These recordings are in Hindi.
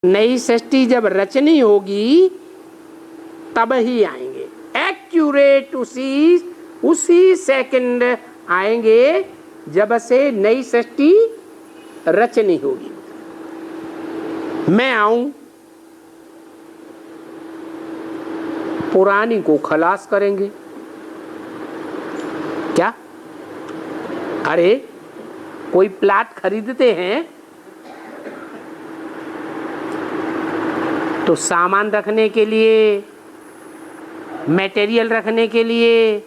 नई सृष्टि जब रचनी होगी तब ही आएंगे। एक्यूरेट उसी सेकंड आएंगे जब से नई सृष्टि रचनी होगी। मैं आऊं, पुरानी को खलास करेंगे क्या? अरे कोई प्लाट खरीदते हैं तो सामान रखने के लिए, मटेरियल रखने के लिए,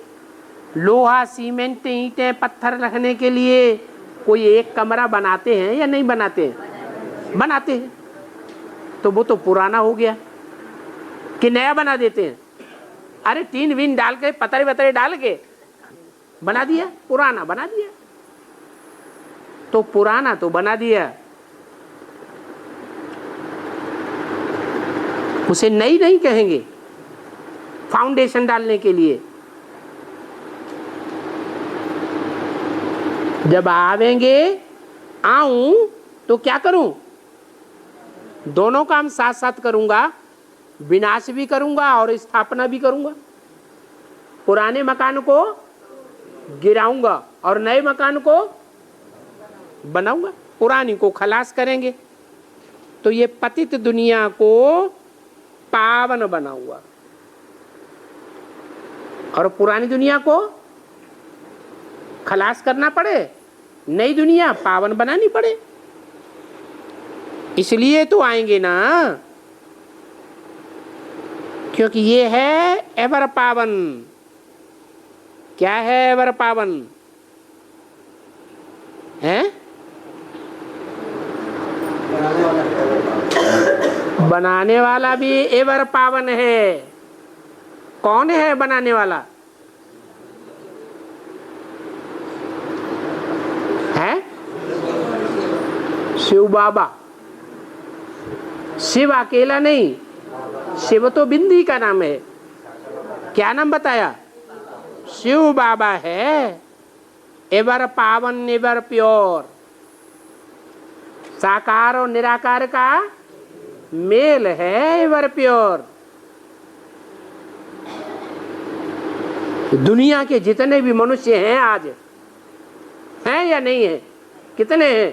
लोहा सीमेंट ईंटें पत्थर रखने के लिए कोई एक कमरा बनाते हैं या नहीं बनाते हैं? बनाते हैं। तो वो तो पुराना हो गया कि नया बना देते हैं? अरे टीन विन डाल के पतरे वतरे डाल के बना दिया, पुराना बना दिया। तो पुराना तो बना दिया, उसे नई नहीं कहेंगे फाउंडेशन डालने के लिए। जब आवेंगे, आऊं तो क्या करूं? दोनों काम साथ साथ करूंगा, विनाश भी करूंगा और स्थापना भी करूंगा। पुराने मकान को गिराऊंगा और नए मकान को बनाऊंगा। पुरानी को खलास करेंगे तो ये पतित दुनिया को पावन बनाऊंगा और पुरानी दुनिया को खलास करना पड़े, नई दुनिया पावन बनानी पड़े। इसलिए तो आएंगे ना, क्योंकि ये है एवर पावन। क्या है एवर पावन? है बनाने वाला भी एवर पावन है। कौन है बनाने वाला? है शिव बाबा। शिव अकेला नहीं, शिव तो बिंदी का नाम है। क्या नाम बताया? शिव बाबा है एवर पावन, एवर प्योर। साकार और निराकार का मेल है एवर प्योर। दुनिया के जितने भी मनुष्य हैं आज, हैं या नहीं है? कितने हैं?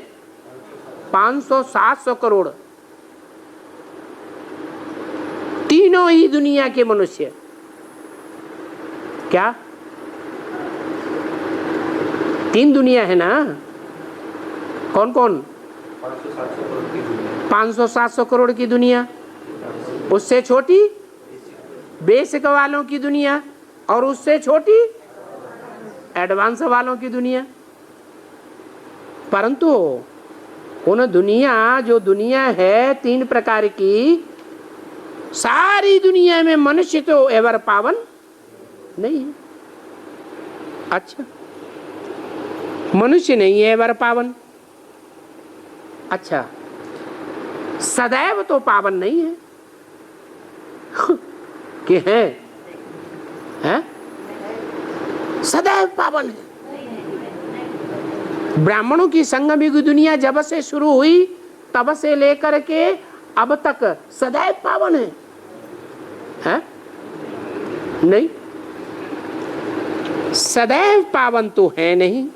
500-700 करोड़। तीनों ही दुनिया के मनुष्य। क्या 3 दुनिया है ना? कौन कौन? 500-700 करोड़ की दुनिया, उससे छोटी बेसिक वालों की दुनिया, और उससे छोटी एडवांस वालों की दुनिया। परंतु उन दुनिया, जो दुनिया है 3 प्रकार की, सारी दुनिया में मनुष्य तो एवर पावन नहीं है। अच्छा, मनुष्य नहीं है एवर पावन। अच्छा, सदैव तो पावन नहीं है कि है? हैं? सदैव पावन है। ब्राह्मणों की संगम युग दुनिया जब से शुरू हुई तब से लेकर के अब तक सदैव पावन है। हैं? नहीं, सदैव पावन तो है नहीं।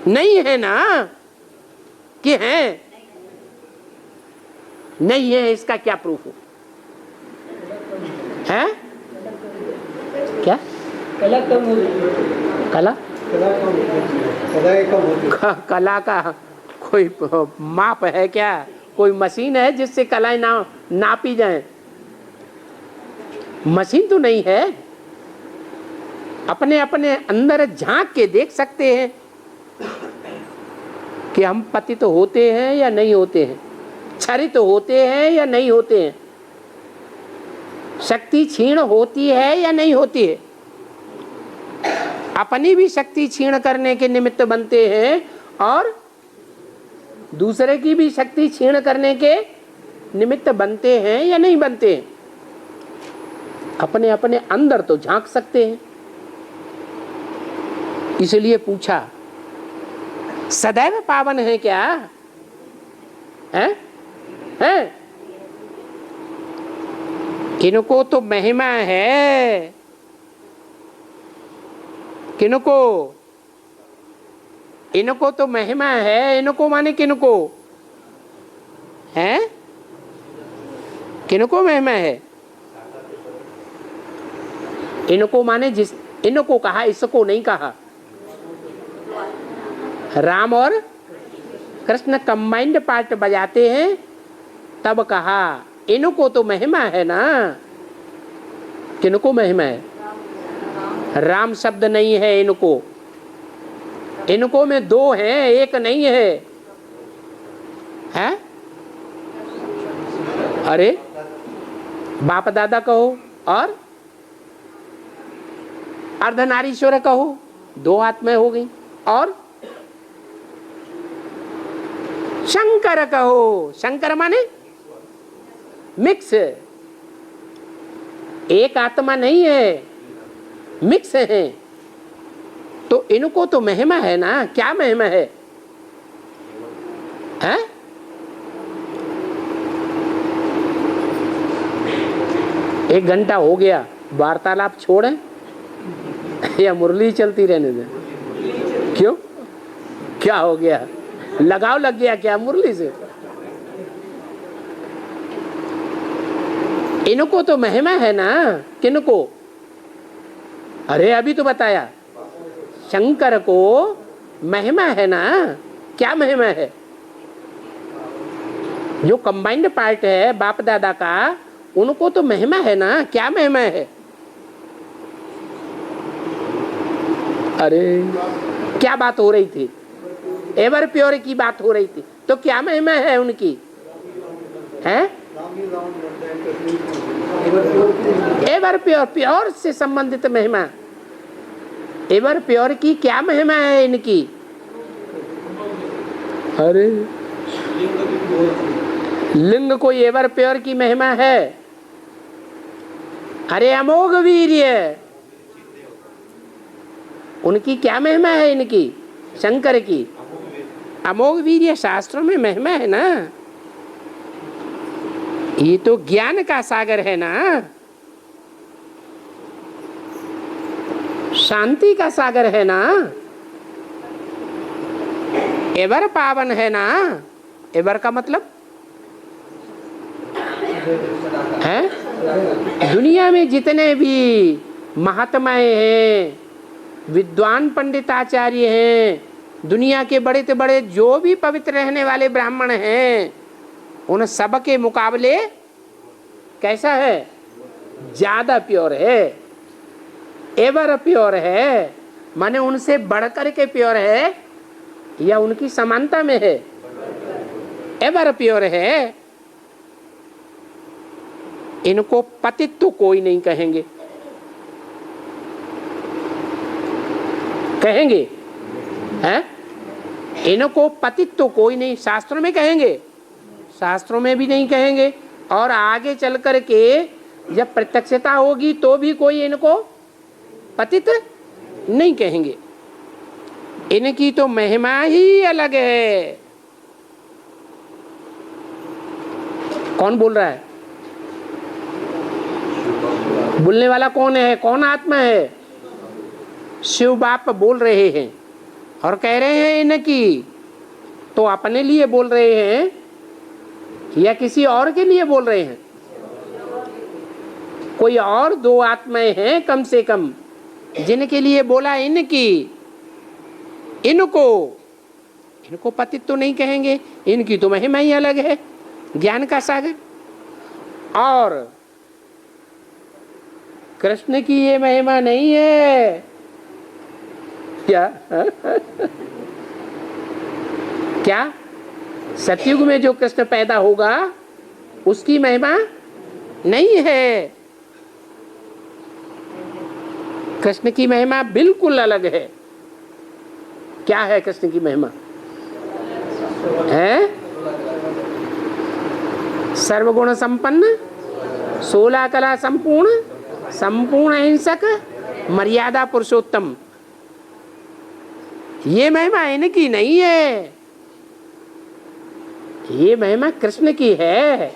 नहीं है ना कि है? नहीं है, इसका क्या प्रूफ है? क्या कला कम हो? कला कला का कोई माप है क्या? कोई मशीन है जिससे कलाएं नापी जाए? मशीन तो नहीं है। अपने अपने अंदर झांक के देख सकते हैं कि हम पतित होते हैं या नहीं होते हैं, क्षरित होते हैं या नहीं होते हैं, शक्ति क्षीण होती है या नहीं होती है। अपनी भी शक्ति क्षीण करने के निमित्त बनते हैं और दूसरे की भी शक्ति क्षीण करने के निमित्त बनते हैं या नहीं बनते हैं। अपने अपने अंदर तो झांक सकते हैं। इसलिए पूछा, सदैव पावन है क्या? है? है? किनको तो महिमा है, किनको? इनको तो महिमा है। इनको माने किनको है? किनको महिमा है? इनको माने जिस, इनको कहा, इसको नहीं कहा। राम और कृष्ण कंबाइंड पार्ट बजाते हैं तब कहा इनको तो महिमा है ना। किनको महिमा है? राम शब्द नहीं है इनको। इनको में दो हैं, एक नहीं है, है? अरे बाप दादा कहो और अर्धनारीश्वर कहो, दो आत्माएं हो गई। और शंकर कहो, शंकर माने मिक्स, एक आत्मा नहीं है, मिक्स है। तो इनको तो महिमा है ना। क्या महिमा है? हैं? एक घंटा हो गया, वार्तालाप छोड़ें या मुरली चलती रहने दें? क्यों, क्या हो गया? लगाव लग गया क्या मुरली से? इनको तो महिमा है ना। किनको? अरे अभी तो बताया, शंकर को महिमा है ना। क्या महिमा है? जो कंबाइंड पार्ट है बाप दादा का, उनको तो महिमा है ना। क्या महिमा है? अरे क्या बात हो रही थी? एवर प्योर की बात हो रही थी। तो क्या महिमा है उनकी? है एवर प्योर, प्योर से संबंधित महिमा। एवर प्योर की क्या महिमा है इनकी? अरे लिंग कोई एवर प्योर की महिमा है? अरे अमोघ वीर्य, उनकी क्या महिमा है? इनकी शंकर की अमोघ वीर्य शास्त्रों में महिमा है ना। ये तो ज्ञान का सागर है ना, शांति का सागर है ना, एवर पावन है ना। एवर का मतलब है दुनिया में जितने भी महात्माएं हैं, विद्वान पंडिताचार्य हैं, दुनिया के बड़े से बड़े जो भी पवित्र रहने वाले ब्राह्मण हैं, उन सब के मुकाबले कैसा है? ज्यादा प्योर है, एवर प्योर है। माने उनसे बढ़कर के प्योर है या उनकी समानता में है? एवर प्योर है। इनको पतित तो कोई नहीं कहेंगे, कहेंगे हैं? इनको पतित तो कोई नहीं, शास्त्रों में कहेंगे? शास्त्रों में भी नहीं कहेंगे। और आगे चल कर के जब प्रत्यक्षता होगी तो भी कोई इनको पतित नहीं कहेंगे। इनकी तो महिमा ही अलग है। कौन बोल रहा है? बोलने वाला कौन है? कौन आत्मा है? शिव बाप बोल रहे हैं और कह रहे हैं इनकी। तो अपने लिए बोल रहे हैं या किसी और के लिए बोल रहे हैं? कोई और दो आत्माएं हैं कम से कम जिनके लिए बोला इनकी। इनको पतित तो नहीं कहेंगे, इनकी तो महिमा ही अलग है, ज्ञान का सागर। और कृष्ण की ये महिमा नहीं है क्या? क्या सतयुग में जो कृष्ण पैदा होगा उसकी महिमा नहीं है? कृष्ण की महिमा बिल्कुल अलग है। क्या है कृष्ण की महिमा? है सर्वगुण संपन्न, 16 कला संपूर्ण, संपूर्ण अहिंसक, मर्यादा पुरुषोत्तम। ये महिमा इनकी नहीं है। ये महिमा कृष्ण की है,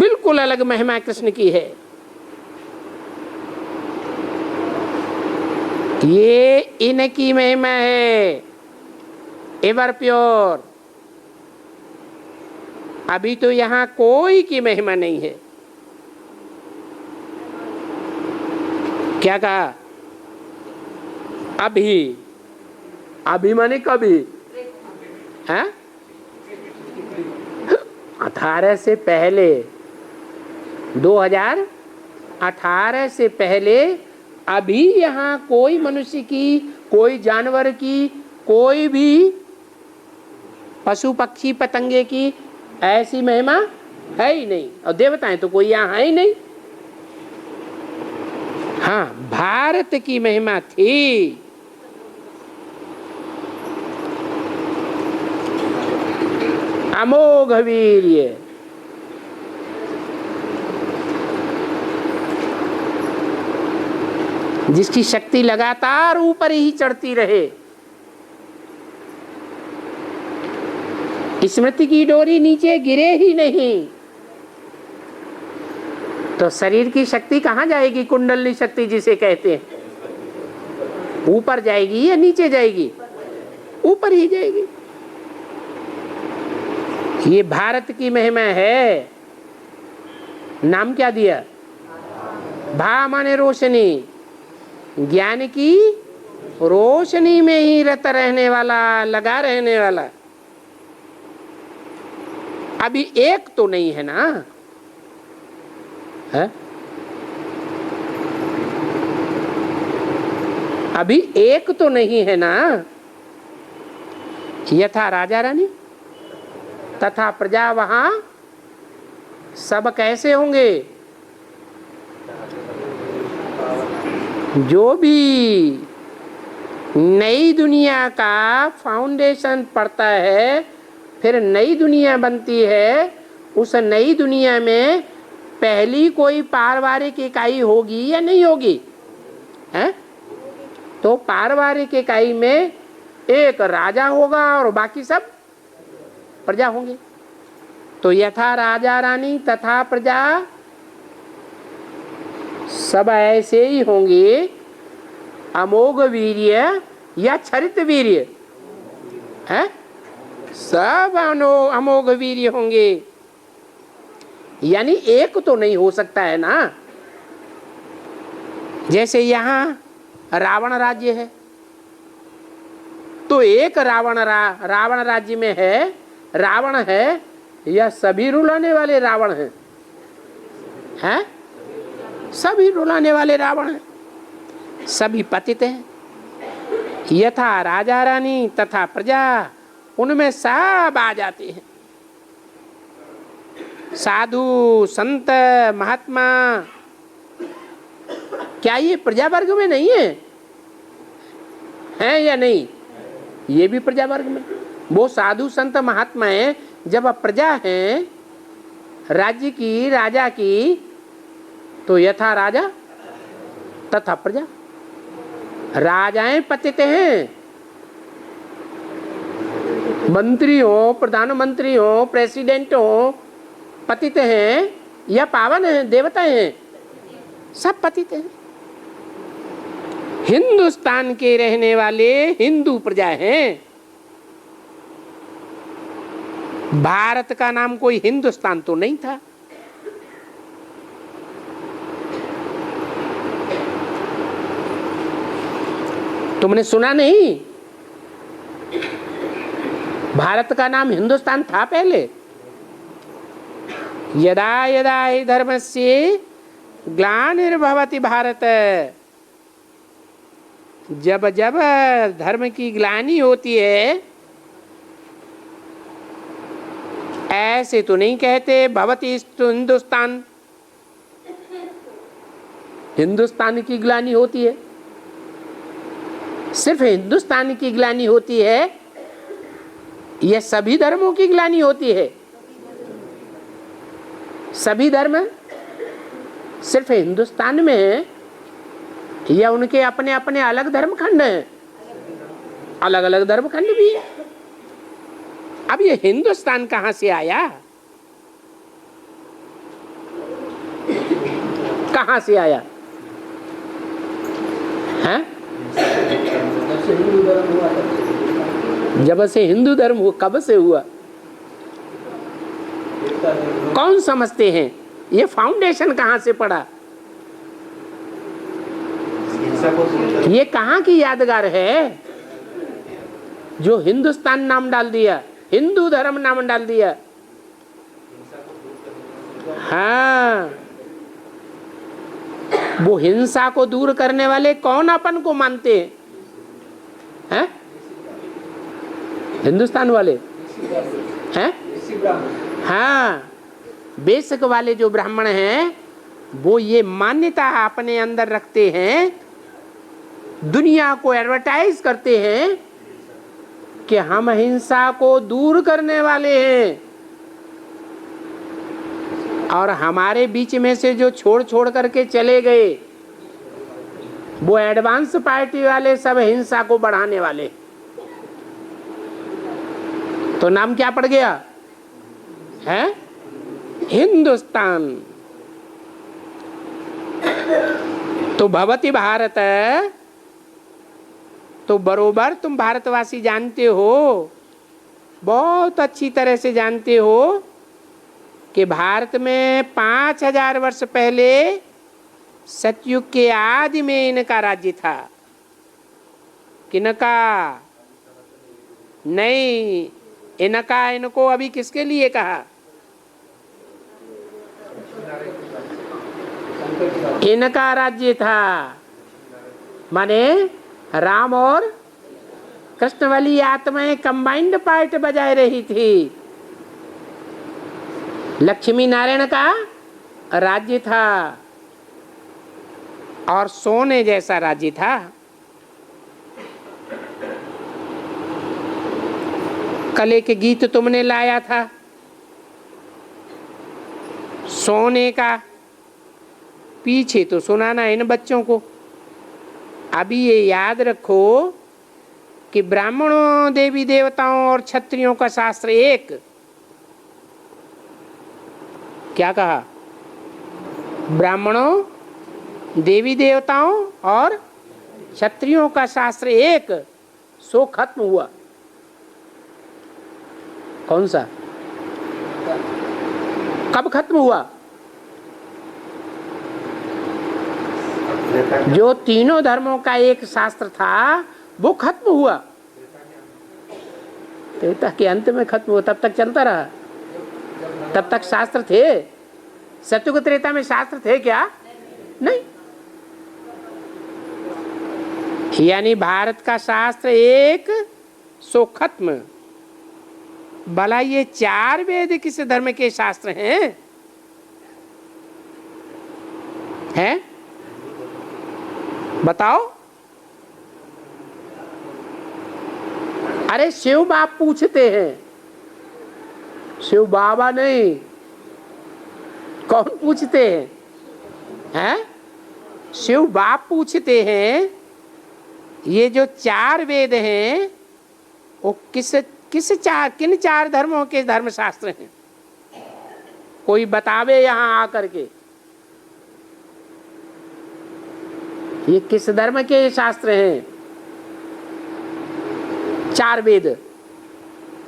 बिल्कुल अलग महिमा कृष्ण की है। ये इनकी महिमा है, एवर प्योर। अभी तो यहां कोई की महिमा नहीं है। क्या कहा? अभी, अभी माने कभी है? 18 से पहले, 2018 से पहले अभी यहाँ कोई मनुष्य की, कोई जानवर की, कोई भी पशु पक्षी पतंगे की ऐसी महिमा है ही नहीं। और देवताएं तो कोई यहाँ है ही नहीं। हाँ, भारत की महिमा थी। अमोघ वीर्य, जिसकी शक्ति लगातार ऊपर ही चढ़ती रहे। स्मृति की डोरी नीचे गिरे ही नहीं तो शरीर की शक्ति कहां जाएगी? कुंडलनी शक्ति जिसे कहते हैं, ऊपर जाएगी या नीचे जाएगी? ऊपर ही जाएगी। ये भारत की महिमा है। नाम क्या दिया? भा माने रोशनी, ज्ञान की रोशनी में ही रत रहने वाला, लगा रहने वाला। अभी एक तो नहीं है ना, है? अभी एक तो नहीं है ना। यथा राजा रानी तथा प्रजा, वहां सब कैसे होंगे? जो भी नई दुनिया का फाउंडेशन पड़ता है, फिर नई दुनिया बनती है। उस नई दुनिया में पहली कोई पारिवारिक इकाई होगी या नहीं होगी? है? तो पारिवारिक इकाई में एक राजा होगा और बाकी सब प्रजा होंगे। तो यथा राजा रानी तथा प्रजा, सब ऐसे ही होंगे। अमोघ वीर्य या छरित वीर्य है, सब अमोघ वीर्य होंगे। यानी एक तो नहीं हो सकता है ना। जैसे यहाँ रावण राज्य है, तो एक रावण राज्य में है, रावण है या सभी रुलाने वाले रावण हैं? हैं? सभी रुलाने वाले रावण हैं, सभी पतित हैं। यथा राजा रानी तथा प्रजा, उनमें सब आ जाते हैं। साधु संत महात्मा, क्या ये प्रजा वर्ग में नहीं है? हैं या नहीं? ये भी प्रजा वर्ग में। वो साधु संत महात्मा है, जब प्रजा है राज्य की, राजा की, तो यथा राजा तथा प्रजा। राजाएं पतित हैं, मंत्री हो, प्रधानमंत्री हो, प्रेसिडेंट हो, पतित हैं या पावन हैं? देवता हैं, सब पतित हैं। हिंदुस्तान के रहने वाले हिंदू प्रजा हैं। भारत का नाम कोई हिंदुस्तान तो नहीं था। तुमने सुना नहीं? भारत का नाम हिंदुस्तान था पहले। यदा यदा हि धर्मस्य ग्लानिर्भवति भारत, जब जब धर्म की ग्लानि होती है, ऐसे तो नहीं कहते भवति हिंदुस्तान, हिंदुस्तान की ग्लानि होती है। सिर्फ हिंदुस्तान की ग्लानि होती है या सभी धर्मों की ग्लानि होती है? सभी धर्म सिर्फ हिंदुस्तान में है या उनके अपने अपने अलग धर्म खंड हैं? अलग अलग धर्म खंड भी है। अब ये हिंदुस्तान कहां से आया? कहां से आया है? जब से हिंदू धर्म हुआ, कब से हुआ? कौन समझते हैं? ये फाउंडेशन कहां से पड़ा? ये कहां की यादगार है जो हिंदुस्तान नाम डाल दिया, हिंदू धर्म नाम डाल दिया? हाँ, वो हिंसा को दूर करने वाले कौन अपन को मानते हैं? हिंदुस्तान वाले हैं? हाँ, बेसिक वाले जो ब्राह्मण हैं वो ये मान्यता अपने अंदर रखते हैं, दुनिया को एडवर्टाइज करते हैं कि हम हिंसा को दूर करने वाले हैं। और हमारे बीच में से जो छोड़ छोड़ करके चले गए वो एडवांस पार्टी वाले सब हिंसा को बढ़ाने वाले। तो नाम क्या पड़ गया है? हिंदुस्तान। तो भवति भारत, तो बरोबर तुम भारतवासी जानते हो, बहुत अच्छी तरह से जानते हो कि भारत में 5000 वर्ष पहले सतयुग के आदि में इनका राज्य था। किनका? नहीं, इनका, इनको अभी किसके लिए कहा? इनका राज्य था, माने राम और कृष्ण वाली आत्माएं कंबाइंड पार्ट बजाय रही थी। लक्ष्मी नारायण का राज्य था और सोने जैसा राज्य था। कल एक गीत तुमने लाया था सोने का, पीछे तो सुनाना इन बच्चों को। अभी ये याद रखो कि ब्राह्मणों, देवी देवताओं और क्षत्रियों का शास्त्र एक। क्या कहा? ब्राह्मणों, देवी देवताओं और क्षत्रियों का शास्त्र एक। सो खत्म हुआ। कौन सा? कब खत्म हुआ? जो तीनों धर्मों का एक शास्त्र था वो खत्म हुआ। त्रेता के अंत में खत्म हुआ, तब तक चलता रहा। तब तक शास्त्र थे? सतयुग त्रेता में शास्त्र थे क्या? नहीं। यानी भारत का शास्त्र एक, सो खत्म। भला ये 4 वेद किस धर्म के शास्त्र हैं? हैं? बताओ। अरे शिव बाप पूछते हैं, शिव बाबा नहीं। कौन पूछते हैं? हैं? शिव बाप पूछते हैं ये जो 4 वेद हैं वो किन 4 धर्मों के धर्मशास्त्र हैं? कोई बतावे यहां आकर के, ये किस धर्म के शास्त्र हैं? 4 वेद,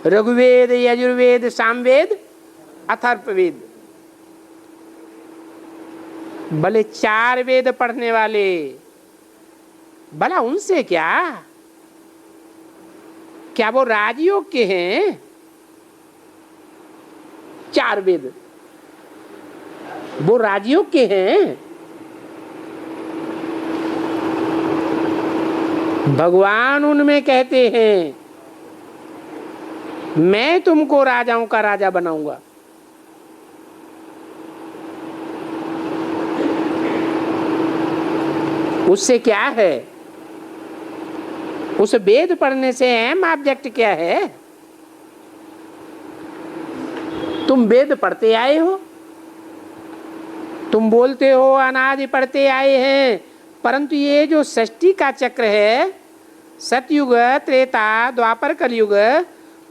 ऋग्वेद, यजुर्वेद, सामवेद, अथर्ववेद। भले 4 वेद पढ़ने वाले, भला उनसे क्या वो राजयोग के हैं? 4 वेद वो राजयोग के हैं? भगवान उनमें कहते हैं मैं तुमको राजाओं का राजा बनाऊंगा। उससे क्या है? उस वेद पढ़ने से अहम ऑब्जेक्ट क्या है? तुम वेद पढ़ते आए हो, तुम बोलते हो अनादि पढ़ते आए हैं, परंतु ये जो सृष्टि का चक्र है, सतयुग, त्रेता, द्वापर, कलयुग,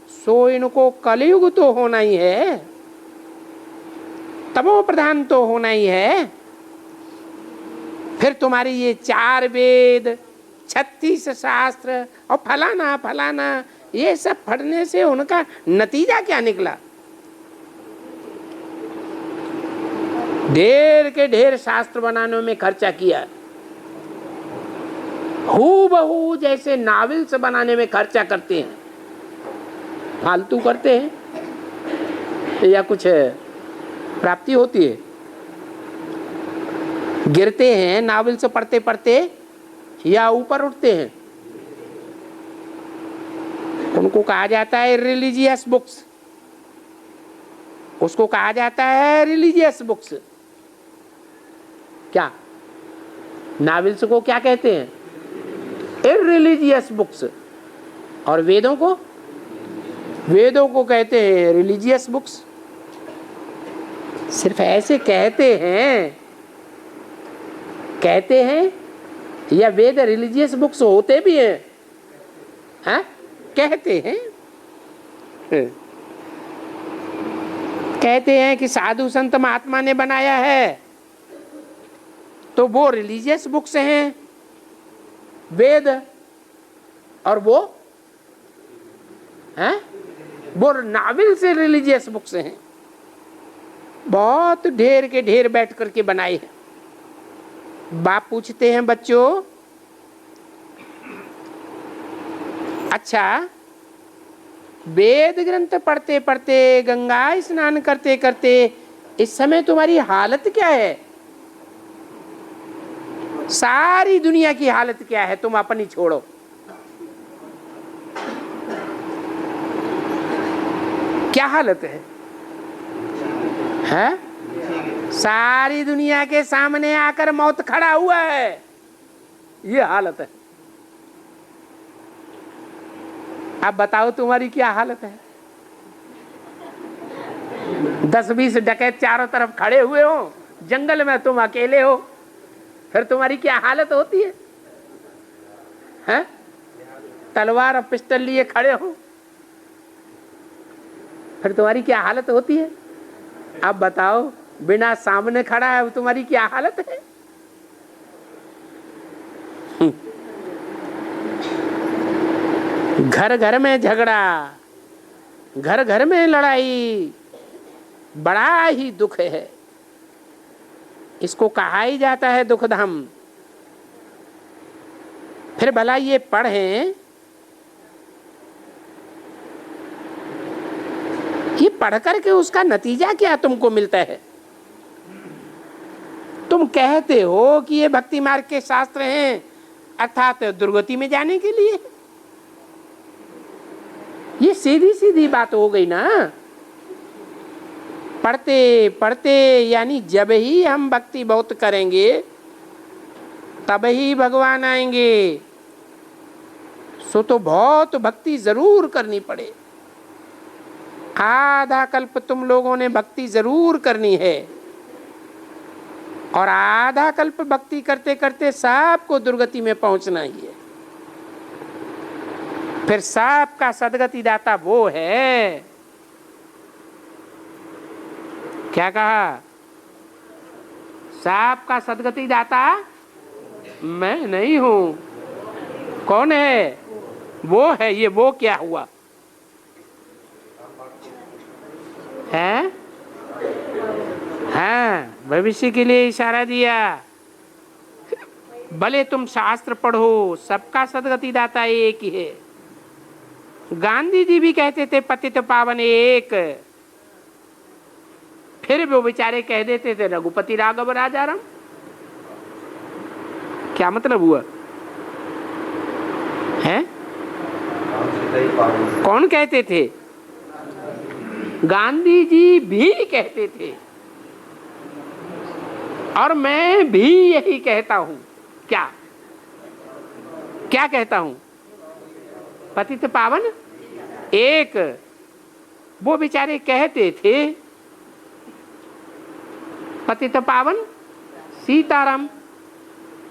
सो इनको कलयुग तो होना ही है, तमो प्रधान तो होना ही है। फिर तुम्हारी ये 4 वेद, 36 शास्त्र और फलाना फलाना ये सब पढ़ने से उनका नतीजा क्या निकला? ढेर के ढेर शास्त्र बनाने में खर्चा किया, हूबहू जैसे नावल्स बनाने में खर्चा करते हैं, फालतू करते हैं या कुछ प्राप्ति होती है? गिरते हैं नावल्स पढ़ते पढ़ते या ऊपर उठते हैं? उनको कहा जाता है रिलीजियस बुक्स, उसको कहा जाता है रिलीजियस बुक्स। क्या नावल्स को क्या कहते हैं? इररिलीजियस बुक्स। और वेदों को कहते हैं रिलीजियस बुक्स। सिर्फ ऐसे कहते हैं या वेद रिलीजियस बुक्स होते भी हैं? हाँ, कहते हैं। कहते हैं कि साधु संत महात्मा ने बनाया है तो वो रिलीजियस बुक्स हैं वेद, और वो नावल से रिलीजियस बुक्स हैं। बहुत ढेर के ढेर बैठ करके बनाए हैं। बाप पूछते हैं बच्चों, अच्छा वेद ग्रंथ पढ़ते पढ़ते, गंगा स्नान करते करते इस समय तुम्हारी हालत क्या है? सारी दुनिया की हालत क्या है? तुम अपनी छोड़ो, क्या हालत है? हैं? सारी दुनिया के सामने आकर मौत खड़ा हुआ है, ये हालत है। अब बताओ तुम्हारी क्या हालत है? 10-20 डकैत चारों तरफ खड़े हुए हो, जंगल में तुम अकेले हो, फिर तुम्हारी क्या हालत होती है? हैं? तलवार और पिस्टल लिए खड़े हो, फिर तुम्हारी क्या हालत होती है? अब बताओ, बिना सामने खड़ा है तुम्हारी क्या हालत है? घर घर में झगड़ा, घर घर में लड़ाई, बड़ा ही दुख है। इसको कहा ही जाता है दुख धाम। फिर भला ये पढ़ें, ये पढ़ करके उसका नतीजा क्या तुमको मिलता है? तुम कहते हो कि ये भक्ति मार्ग के शास्त्र हैं, अर्थात दुर्गति में जाने के लिए। ये सीधी सीधी बात हो गई ना। पढ़ते पढ़ते, यानी जब ही हम भक्ति बहुत करेंगे तब ही भगवान आएंगे। सो तो बहुत भक्ति जरूर करनी पड़े। आधा कल्प तुम लोगों ने भक्ति जरूर करनी है, और आधा कल्प भक्ति करते करते सबको दुर्गति में पहुंचना ही है। फिर सबका सदगति दाता वो है। क्या कहा? सबका सदगति दाता मैं नहीं हूं। कौन है? वो है। ये वो क्या हुआ है? हाँ, भविष्य के लिए इशारा दिया। भले तुम शास्त्र पढ़ो, सबका सदगति दाता एक ही है। गांधी जी भी कहते थे पतित पावन एक, फिर वो बेचारे कह देते थे रघुपति राघव राजाराम। क्या मतलब हुआ है? कौन कहते थे? गांधी जी भी कहते थे, और मैं भी यही कहता हूं। क्या क्या कहता हूं? पतित पावन एक। वो बेचारे कहते थे पतित पावन सीताराम,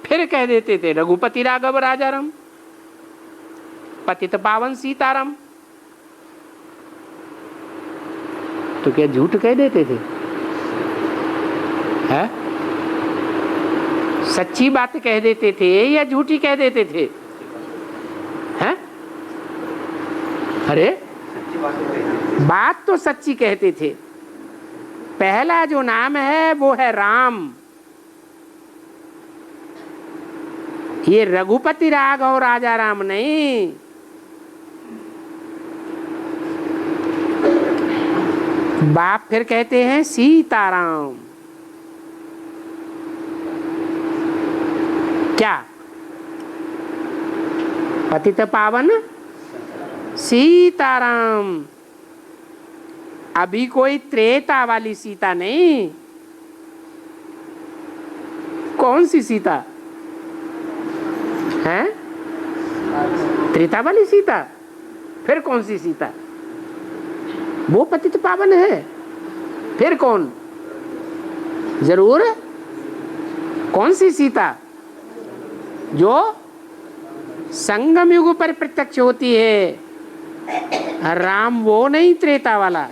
फिर कह देते थे रघुपति राघव राजाराम। पतित पावन सीताराम, तो क्या झूठ कह देते थे? है? सच्ची बात कह देते थे या झूठी कह देते थे? हैं? अरे बात तो सच्ची कहते थे। पहला जो नाम है वो है राम। ये रघुपति राघव राजा राम नहीं। बाप फिर कहते हैं सीताराम। क्या? पतित पावन सीताराम। अभी कोई त्रेता वाली सीता नहीं। कौन सी सीता है? त्रेता वाली सीता। फिर कौन सी सीता? वो पतित पावन है। फिर कौन? जरूर कौन सी सीता? जो संगम युग पर प्रत्यक्ष होती है। राम वो नहीं, त्रेता वाला।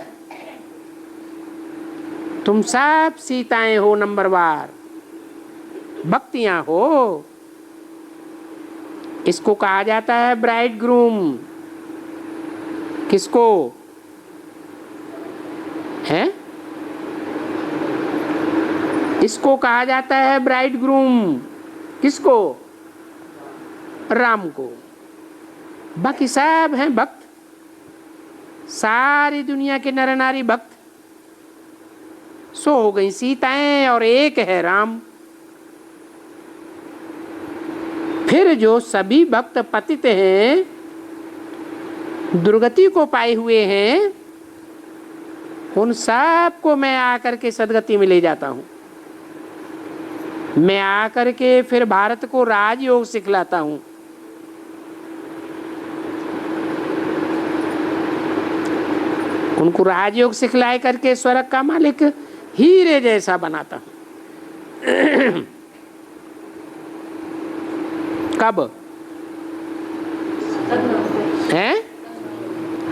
तुम सब सीताएं हो नंबरवार, भक्तियां हो। इसको कहा जाता है ब्राइड ग्रूम। किसको है? इसको कहा जाता है ब्राइड ग्रूम। किसको? राम को। बाकी सब हैं भक्त। सारी दुनिया के नर नारी भक्त। सो हो गई सीताएं और एक है राम। फिर जो सभी भक्त पतित हैं, दुर्गति को पाए हुए हैं, उन सब को मैं आकर के सदगति में ले जाता हूं। मैं आकर के फिर भारत को राजयोग सिखलाता हूं। उनको राजयोग सिखलाए करके स्वर्ग का मालिक हीरे जैसा बनाता हूं। कब है?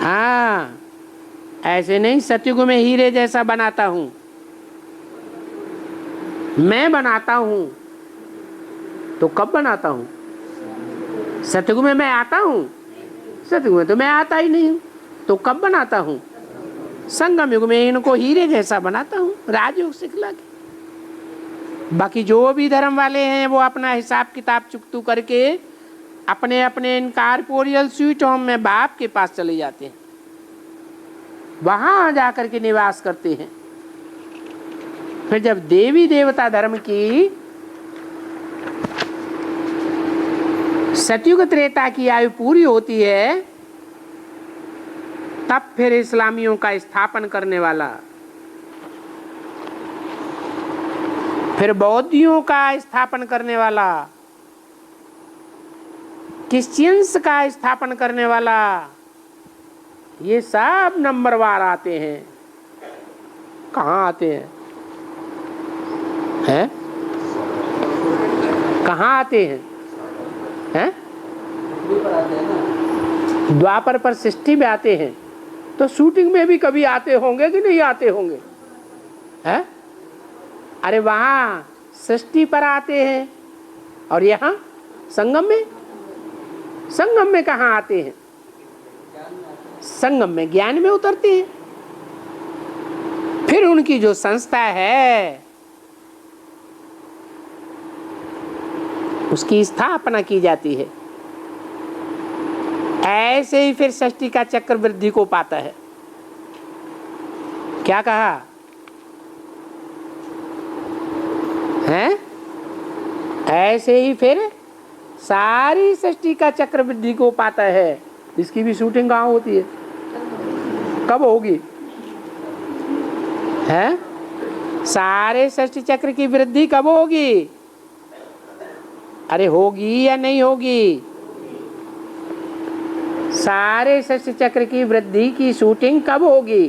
हाँ, ऐसे नहीं सतयुग में हीरे जैसा बनाता हूं। मैं बनाता हूं तो कब बनाता हूं? सतयुग में मैं आता हूं? सतयुग में तो मैं आता ही नहीं हूं। तो कब बनाता हूं? संगम युग में इनको हीरे जैसा बनाता हूं, राजयोग सिखला के। बाकी जो भी धर्म वाले हैं वो अपना हिसाब किताब चुकतू करके अपने अपने इन कारपोरियल स्वीट होम में बाप के पास चले जाते हैं। वहां जाकर के निवास करते हैं। फिर जब देवी देवता धर्म की सतयुग त्रेता की आयु पूरी होती है, तब फिर इस्लामियों का स्थापन करने वाला, फिर बौद्धियों का स्थापन करने वाला, क्रिश्चियंस का स्थापन करने वाला, ये सब नंबरवार आते हैं। कहाँ आते हैं? हैं? कहाँ आते हैं? हैं? द्वापर पर सृष्टि में आते हैं। तो शूटिंग में भी कभी आते होंगे कि नहीं आते होंगे? हैं? अरे वहाँ सृष्टि पर आते हैं और यहाँ संगम में। संगम में कहाँ आते हैं? संगम में ज्ञान में उतरते हैं। फिर उनकी जो संस्था है उसकी स्थापना की जाती है। ऐसे ही फिर सृष्टि का चक्र वृद्धि को पाता है। क्या कहा है? ऐसे ही फिर सारी सृष्टि का चक्र वृद्धि को पाता है। इसकी भी शूटिंग कहाँ होती है? कब होगी? है? सारे सृष्टि चक्र की वृद्धि कब होगी? अरे होगी या नहीं होगी? सारे सृष्टि चक्र की वृद्धि की शूटिंग कब होगी?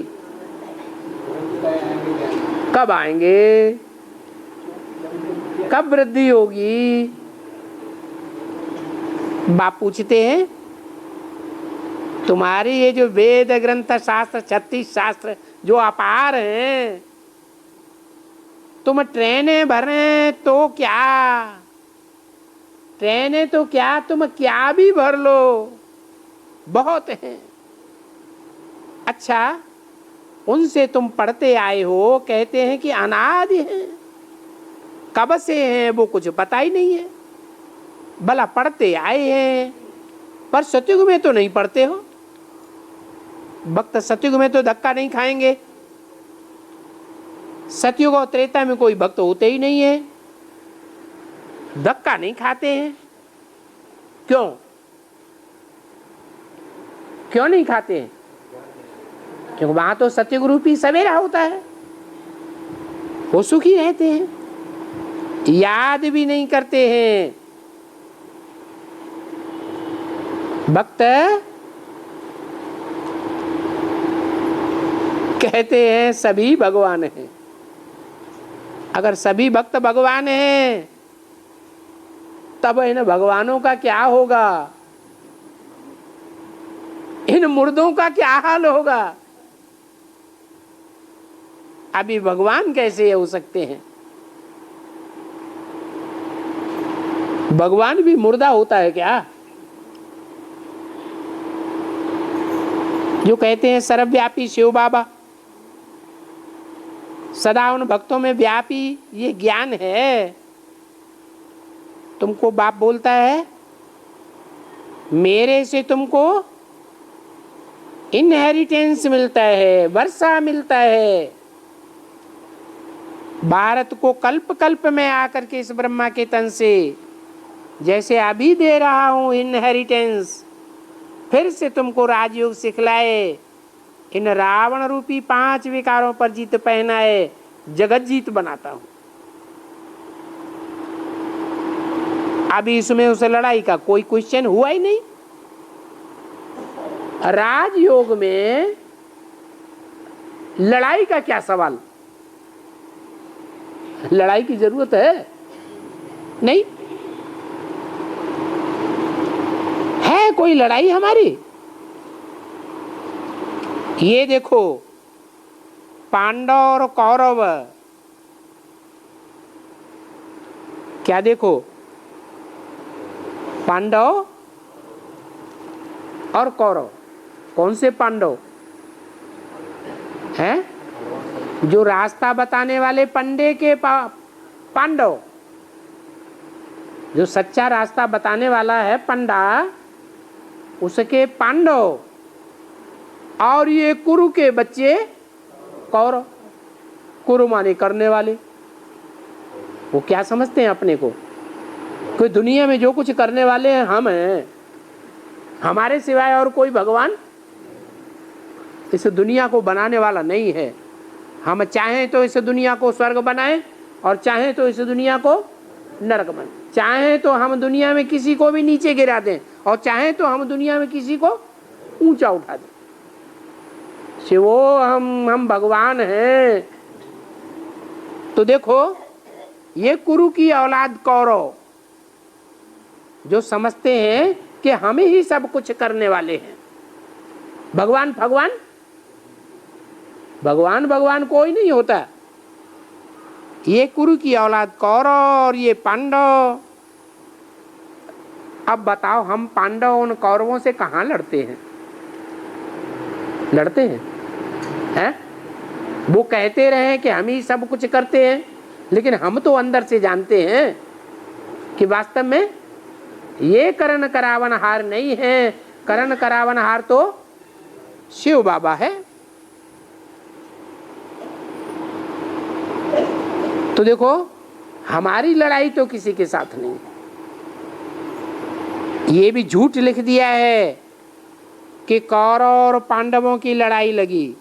कब आएंगे? कब वृद्धि होगी? बाप पूछते हैं तुम्हारी ये जो वेद ग्रंथ शास्त्र 36 शास्त्र जो अपार हैं, तुम ट्रेनें भरें तो क्या, ट्रेनें तो क्या, तुम क्या भी भर लो, बहुत हैं। अच्छा, उनसे तुम पढ़ते आए हो, कहते हैं कि अनादि हैं, कब से हैं वो कुछ पता ही नहीं है। भला पढ़ते आए हैं, पर सतयुग में तो नहीं पढ़ते हो। भक्त सतयुग में तो धक्का नहीं खाएंगे। सतयुग और त्रेता में कोई भक्त होते ही नहीं है, धक्का नहीं खाते हैं। क्यों क्यों नहीं खाते हैं? क्योंकि वहां तो सतयुग रूपी सवेरा होता है, वो सुखी रहते हैं, याद भी नहीं करते हैं। भक्त कहते हैं सभी भगवान हैं। अगर सभी भक्त भगवान हैं तब इन भगवानों का क्या होगा, इन मुर्दों का क्या हाल होगा। अभी भगवान कैसे हो सकते हैं? भगवान भी मुर्दा होता है क्या? जो कहते हैं सर्वव्यापी शिव बाबा, सदा उन भक्तों में व्यापी ये ज्ञान है। तुमको बाप बोलता है मेरे से तुमको इनहेरिटेंस मिलता है, वर्षा मिलता है। भारत को कल्प कल्प में आकर के इस ब्रह्मा के तन से जैसे अभी दे रहा हूं इनहेरिटेंस, फिर से तुमको राजयोग सिखलाए, इन रावण रूपी 5 विकारों पर जीत पहनाए, जगत जीत बनाता हूं। अभी इसमें उस लड़ाई का कोई क्वेश्चन हुआ ही नहीं। राजयोग में लड़ाई का क्या सवाल? लड़ाई की जरूरत है नहीं। है कोई लड़ाई हमारी? ये देखो, पांडव और कौरव, क्या देखो, पांडव और कौरव। कौन से पांडव हैं? जो रास्ता बताने वाले पंडे के पांडव, जो सच्चा रास्ता बताने वाला है पंडा, उसके पांडव, और ये कुरु के बच्चे कौरव। कुरु माने करने वाले। वो क्या समझते हैं अपने को? कोई दुनिया में जो कुछ करने वाले हैं हम हैं, हमारे सिवाय और कोई भगवान इस दुनिया को बनाने वाला नहीं है। हम चाहें तो इस दुनिया को स्वर्ग बनाएं और चाहें तो इस दुनिया को नरक बनाएं। चाहें तो हम दुनिया में किसी को भी नीचे गिरा दें और चाहें तो हम दुनिया में किसी को ऊंचा उठा दें। शिवो हम भगवान हैं। तो देखो, ये कुरु की औलाद कौरव जो समझते हैं कि हम ही सब कुछ करने वाले हैं। भगवान भगवान भगवान भगवान कोई नहीं होता। ये कुरु की औलाद कौरव और ये पांडव। अब बताओ, हम पांडव उन कौरवों से कहाँ लड़ते हैं? लड़ते हैं? हैं? वो कहते रहे कि हम ही सब कुछ करते हैं, लेकिन हम तो अंदर से जानते हैं कि वास्तव में ये करण करावन हार नहीं है। करण करावन हार तो शिव बाबा है। तो देखो, हमारी लड़ाई तो किसी के साथ नहीं। ये भी झूठ लिख दिया है कि कौरव और पांडवों की लड़ाई लगी।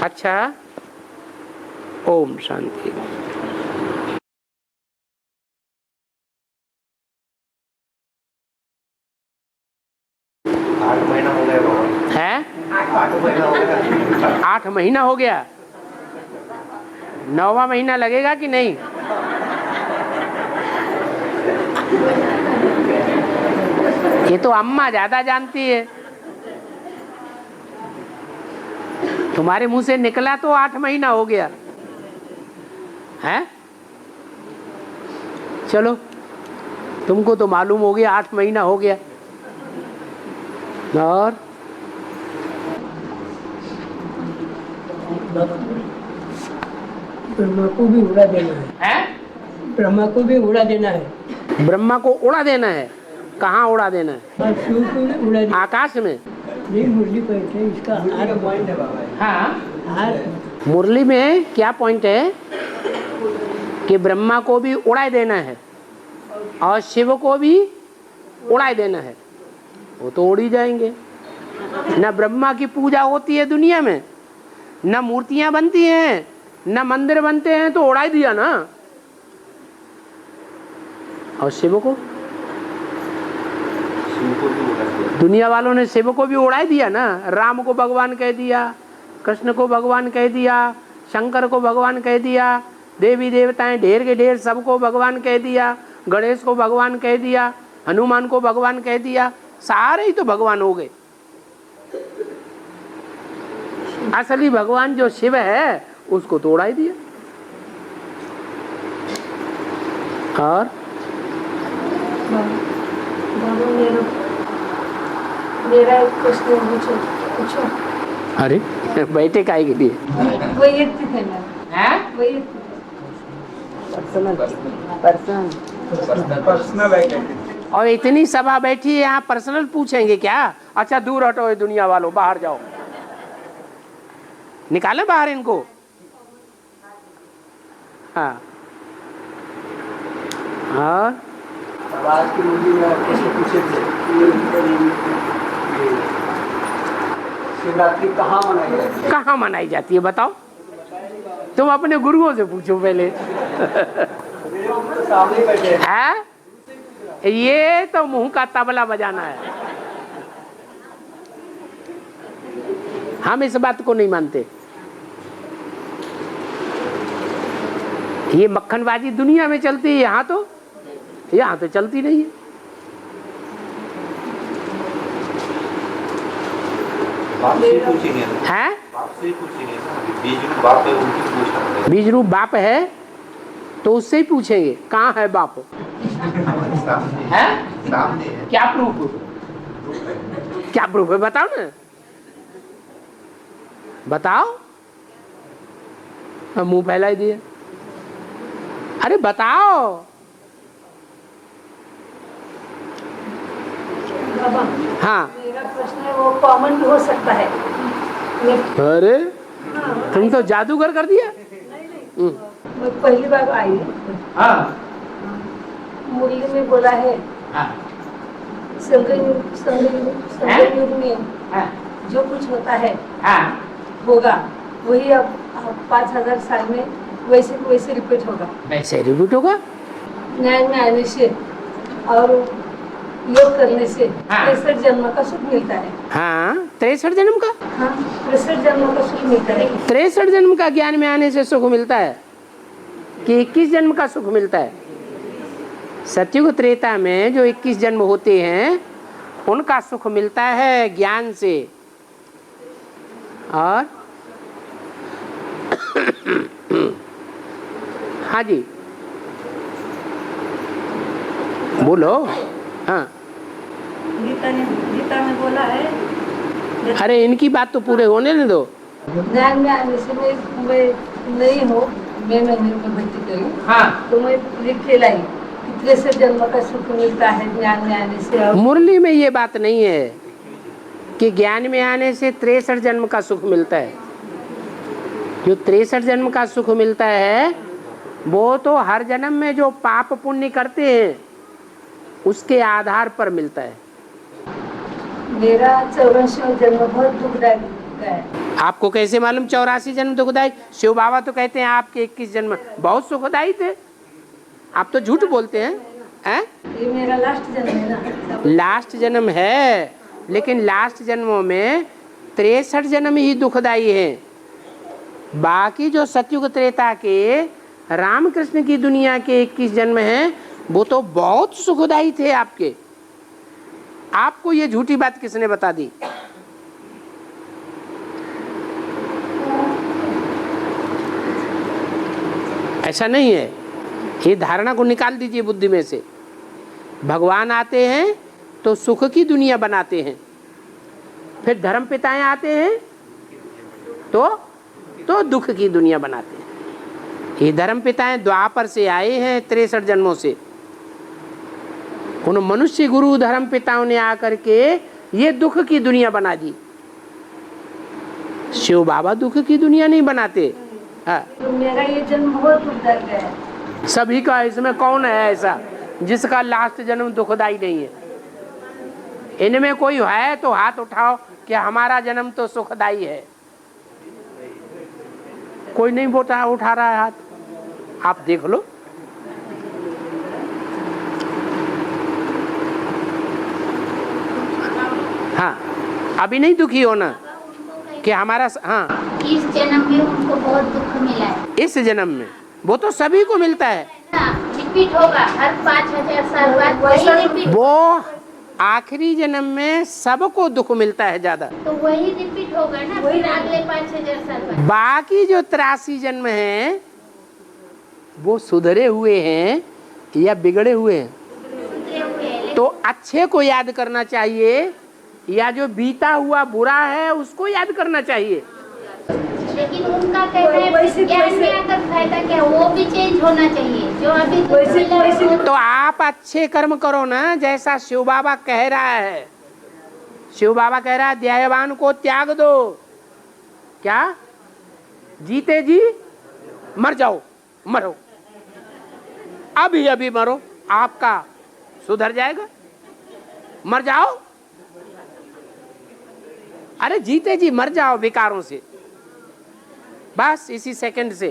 अच्छा, ओम शांति। 8 महीना हो गया है? 8 महीना हो गया। 8 महीना हो गया। 9वां महीना लगेगा कि नहीं? ये तो अम्मा ज्यादा जानती है। तुम्हारे मुंह से निकला तो 8 महीना हो गया है। चलो तुमको तो मालूम हो गया 8 महीना हो गया। और ब्रह्मा को भी उड़ा देना है। ब्रह्मा को भी उड़ा देना है। ब्रह्मा को उड़ा देना है। कहाँ उड़ा देना है? और शिव को भी उड़ा देना आकाश में। है। मुरली पॉइंट है इसका पॉइंट है बाबा। हाँ, हाथ मुरली में क्या पॉइंट है कि ब्रह्मा को भी उड़ा देना है और शिव को भी उड़ा देना है। वो तो उड़ ही जाएंगे। न ब्रह्मा की पूजा होती है दुनिया में, न मूर्तियां बनती हैं, न मंदिर बनते हैं, तो उड़ा दिया ना। और शिव को, दुनिया वालों ने शिव को भी उड़ा दिया ना। राम को भगवान कह दिया, कृष्ण को भगवान कह दिया, शंकर को भगवान कह दिया, देवी देवताएं ढेर के ढेर सबको भगवान कह दिया, गणेश को भगवान कह दिया, हनुमान को भगवान कह दिया। सारे ही तो भगवान हो गए। असली भगवान जो शिव है उसको तो उड़ा ही दिया। और बाबा मेरा एक प्रश्न पूछो। अरे बैठे काहे के लिए? वैयक्तिक है ना? हैं? वैयक्तिक पर्सनल है। और इतनी सभा बैठी है यहाँ, पर्सनल पूछेंगे क्या? अच्छा दूर हटो, ये दुनिया वालों, बाहर जाओ, निकाले बाहर इनको। हाँ, और आज की मुरली में प्रश्न पूछे थे, शिवरात्रि कहाँ मनाई जाती है? कहाँ मनाई जाती है बताओ? तुम अपने गुरुओं से पूछो पहले। सामने बैठे हैं। है? ये तो मुंह का तबला बजाना है। हम इस बात को नहीं मानते। ये मक्खनबाजी दुनिया में चलती है, यहाँ तो चलती नहीं है। बाप से पूछेंगे। हैं? बाप से पूछेंगे। बीज रूप बाप है, उनकी पूछ रहे हैं। बीज रूप बाप है तो उससे ही पूछेंगे कहाँ है बाप? सामने है? सामने है। क्या प्रूफ? क्या प्रूफ है बताओ ना, बताओ। हम मुंह फैला ही दिए। अरे बताओ। बाबा हाँ, मेरा प्रश्न है, वो कॉमन भी हो सकता है। अरे तुम तो जादूगर कर दिया। मैं पहली बार आई हूँ। हाँ, मुरली में बोला है हाँ, संगम युग में हाँ, जो कुछ होता है हाँ। होगा, वही अब 5000 साल में वैसे को वैसे रिपीट होगा। वैसे रिपीट होगा। न्याय में आने से और योग करने से हाँ। 63 जन्म का सुख मिलता है। हाँ, 63 जन्म का। हाँ, 63 जन्म का सुख मिलता है। 63 जन्म का ज्ञान में आने से सुख मिलता है कि 21 जन्म का सुख मिलता है? सतयुग त्रेता में जो 21 जन्म होते हैं उनका सुख मिलता है ज्ञान से। और हाँ जी बोलो। हाँ, गीता में बोला है। अरे इनकी बात तो पूरे होने न दो। ज्ञान में आने से मैं नहीं हूँ, मैं मंदिर में भक्ति करी। हाँ, तो मैं लिख के लाई 63 जन्म का सुख मिलता है ज्ञान में आने से। और मुरली में ये बात नहीं है कि ज्ञान में आने से 63 जन्म का सुख मिलता है। जो 63 जन्म का सुख मिलता है वो तो हर जन्म में जो पाप पुण्य करते हैं उसके आधार पर मिलता है। मेरा 84 जन्म बहुत दुखदायक है। आपको कैसे मालूम 84 जन्म दुखदायी? शिव बाबा तो कहते हैं आपके 21 जन्म बहुत सुखदायी थे। आप तो झूठ बोलते हैं। ये मेरा लास्ट जन्म है ना। लास्ट जन्म है, लेकिन लास्ट जन्मों में 63 जन्म ही दुखदायी हैं। बाकी जो सतयुग त्रेता के रामकृष्ण की दुनिया के 21 जन्म हैं वो तो बहुत सुखदायी थे आपके। आपको ये झूठी बात किसने बता दी? ऐसा नहीं है। ये धारणा को निकाल दीजिए बुद्धि में से। भगवान आते हैं तो सुख की दुनिया बनाते हैं, फिर धर्म पिताएं आते हैं तो दुख की दुनिया बनाते हैं। ये धर्म पिताएं द्वापर से आए हैं 63 जन्मों से। उन मनुष्य गुरु धर्म पिताओं ने आकर के ये दुख की दुनिया बना दी। शिव बाबा दुख की दुनिया नहीं बनाते। हाँ। तो मेरा ये जन्म बहुत दुखदायक है। सभी का, इसमें कौन है ऐसा जिसका लास्ट जन्म दुखदाई नहीं है? इनमें कोई है तो हाथ उठाओ कि हमारा जन्म तो सुखदाई है। कोई नहीं उठा रहा है हाथ, आप देख लो। हाँ, अभी नहीं दुखी होना कि हमारा, हाँ, इस जन्म में उनको बहुत दुख मिला है। इस जन्म में वो तो सभी को मिलता है। रिपीट होगा हर 5000 साल बाद वही रिपीट। वो आखिरी जन्म में सबको दुख मिलता है ज्यादा, तो वही रिपीट होगा ना फिर अगले 5000 साल बाद। बाकी जो 83 जन्म हैं वो सुधरे हुए हैं या बिगड़े हुए हैं? सुधरे हुए हैं, तो अच्छे को याद करना चाहिए या जो बीता हुआ बुरा है उसको याद करना चाहिए। लेकिन उनका कहना है ज्ञान में आकर फायदा क्या, वो भी चेंज होना चाहिए जो अभी दुख मिला है। तो आप अच्छे कर्म करो ना, जैसा शिव बाबा कह रहा है। शिव बाबा कह रहा है ध्यायवान को त्याग दो। क्या? जीते जी मर जाओ, मरो, अभी अभी मरो, आपका सुधर जाएगा। मर जाओ, अरे जीते जी मर जाओ विकारों से, बस इसी सेकंड से,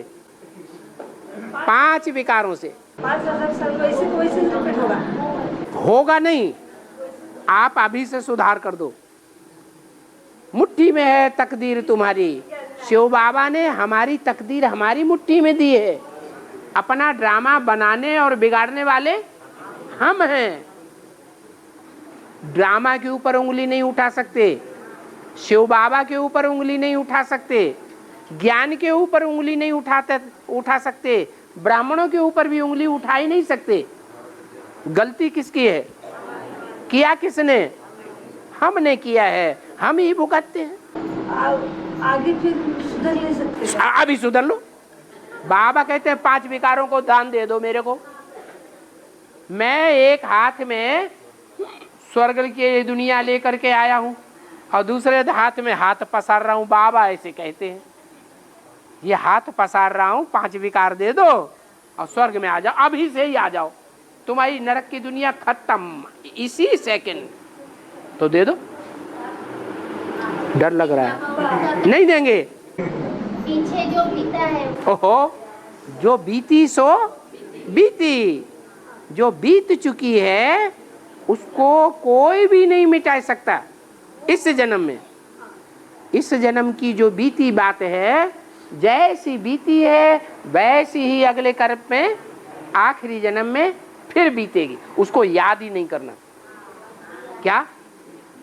5 विकारों से। 5000 साल वैसे को वैसे रिपीट होगा। होगा नहीं, आप अभी से सुधार कर दो। मुट्ठी में है तकदीर तुम्हारी। शिव बाबा ने हमारी तकदीर हमारी मुट्ठी में दी है। अपना ड्रामा बनाने और बिगाड़ने वाले हम हैं। ड्रामा के ऊपर उंगली नहीं उठा सकते, शिव बाबा के ऊपर उंगली नहीं उठा सकते, ज्ञान के ऊपर उंगली नहीं उठा सकते, ब्राह्मणों के ऊपर भी उंगली उठा ही नहीं सकते। गलती किसकी है? किया किसने? हमने किया है, हम ही भुगतते हैं। आगे फिर सुधर नहीं सकते। अभी सुधर लो। बाबा कहते हैं 5 विकारों को दान दे दो मेरे को। मैं एक हाथ में स्वर्ग की दुनिया लेकर के आया हूं और दूसरे हाथ में हाथ पसार रहा हूं। बाबा ऐसे कहते हैं, ये हाथ पसार रहा हूं, 5 विकार दे दो और स्वर्ग में आ जाओ, अभी से ही आ जाओ, तुम्हारी नरक की दुनिया खत्म इसी सेकंड। तो दे दो। डर लग रहा है, नहीं देंगे। पीछे जो बीता है, ओहो, जो बीती सो बीती, जो बीत चुकी है उसको कोई भी नहीं मिटा सकता। इस जन्म में, इस जन्म की जो बीती बात है, जैसी बीती है वैसी ही अगले कर्म में आखिरी जन्म में फिर बीतेगी। उसको याद ही नहीं करना। क्या?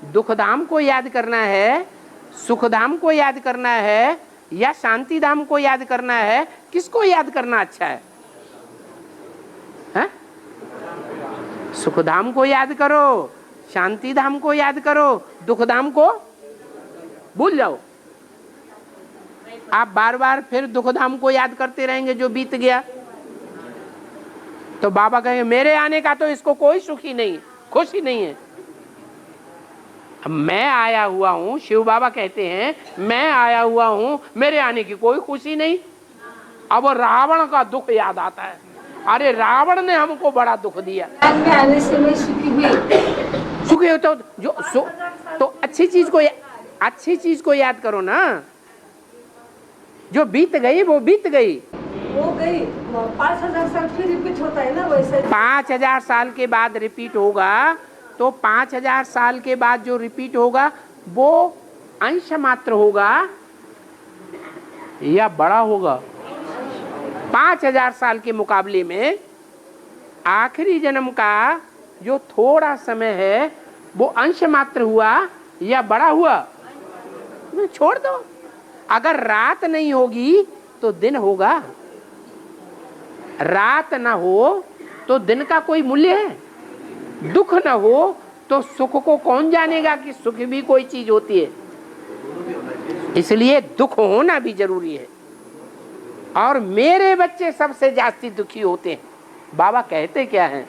दुखधाम को याद करना है, सुखधाम को याद करना है या शांति धाम को याद करना है? किसको याद करना अच्छा है? सुखधाम को याद करो, शांति धाम को याद करो, दुखधाम को भूल जाओ। आप बार बार फिर दुखधाम को याद करते रहेंगे जो बीत गया, तो बाबा कहेंगे मेरे आने का तो इसको कोई सुखी नहीं, खुशी नहीं है। अब मैं आया हुआ हूं, शिव बाबा कहते हैं मैं आया हुआ हूं, मेरे आने की कोई खुशी नहीं। अब रावण का दुख याद आता है, अरे रावण ने हमको बड़ा दुख दिया। में आने से मैं सुखी हुई। सुखी हो तो अच्छी चीज को याद करो ना। जो बीत गई वो बीत गई, वो गई। 5000 साल फिर रिपीट होता है ना वैसे। 5000 साल के बाद रिपीट होगा, तो 5000 साल के बाद जो रिपीट होगा वो अंश मात्र होगा या बड़ा होगा? 5000 साल के मुकाबले में आखिरी जन्म का जो थोड़ा समय है वो अंश मात्र हुआ या बड़ा हुआ, छोड़ दो। अगर रात नहीं होगी तो दिन होगा, रात ना हो तो दिन का कोई मूल्य है, दुख ना हो तो सुख को कौन जानेगा कि सुख भी कोई चीज होती है। इसलिए दुख होना भी जरूरी है। और मेरे बच्चे सबसे जास्ती दुखी होते हैं। बाबा कहते क्या हैं,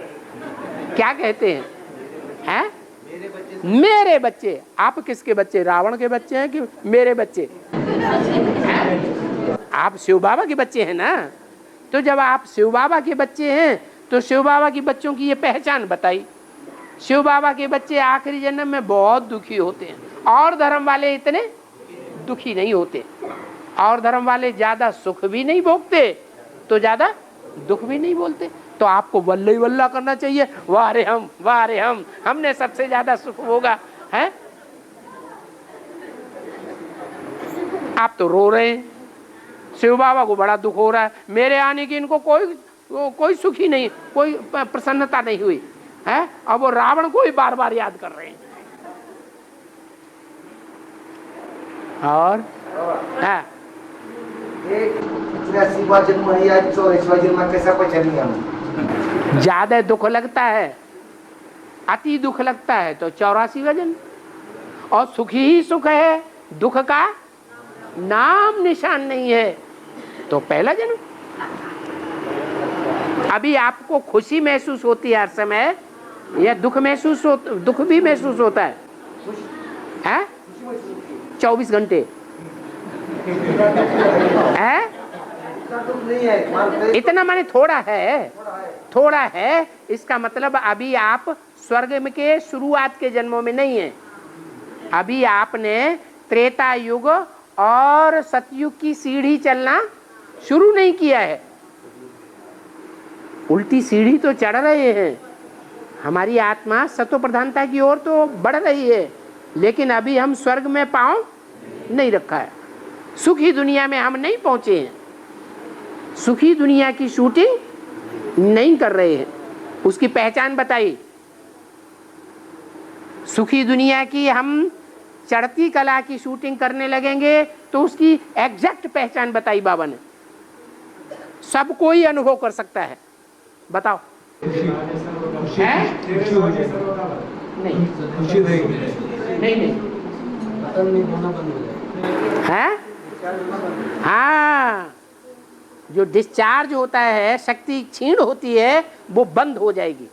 क्या कहते हैं, हैं? मेरे बच्चे। आप किसके बच्चे, रावण के बच्चे हैं कि मेरे बच्चे हैं? आप शिव बाबा के बच्चे हैं ना। तो जब आप शिव बाबा के बच्चे हैं तो शिव बाबा के बच्चों की ये पहचान बताई। शिव बाबा के बच्चे आखिरी जन्म में बहुत दुखी होते हैं, और धर्म वाले इतने दुखी नहीं होते। और धर्म वाले ज्यादा सुख भी नहीं भोगते तो ज्यादा दुख भी नहीं बोलते। तो आपको वल्ला ही वल्ला करना चाहिए, वाह रे हम, वाह रे हम, हमने सबसे ज्यादा सुख भोगा है। आप तो रो रहे हैं, शिव बाबा को बड़ा दुख हो रहा है, मेरे आने की इनको कोई सुख ही नहीं, कोई प्रसन्नता नहीं हुई है। अब वो रावण को ही बार बार याद कर रहे हैं। और हाँ, जन्म है या 84वां जन्म, कैसा पहचानेंगे हम? ज्यादा दुख लगता है, अति दुख लगता है तो 84वां जन्म। और सुखी ही सुख है, दुख का नाम निशान नहीं है तो पहला जन्म। अभी आपको खुशी महसूस होती है हर समय या दुख महसूस हो, दुख भी महसूस होता है? 24 घंटे है? इतना माने थोड़ा है, थोड़ा है। इसका मतलब अभी आप स्वर्ग में के शुरुआत के जन्मों में नहीं है। अभी आपने त्रेता युग और सतयुग की सीढ़ी चलना शुरू नहीं किया है, उल्टी सीढ़ी तो चढ़ रहे हैं। हमारी आत्मा सत्व प्रधानता की ओर तो बढ़ रही है, लेकिन अभी हम स्वर्ग में पांव नहीं रखा है। सुखी दुनिया में हम नहीं पहुंचे हैं, सुखी दुनिया की शूटिंग नहीं कर रहे हैं। उसकी पहचान बताई। सुखी दुनिया की हम चढ़ती कला की शूटिंग करने लगेंगे तो उसकी एग्जैक्ट पहचान बताई बाबा ने। सब कोई अनुभव कर सकता है। बताओ है? नहीं है? हाँ, जो डिस्चार्ज होता है, शक्ति क्षीण होती है, वो बंद हो जाएगी।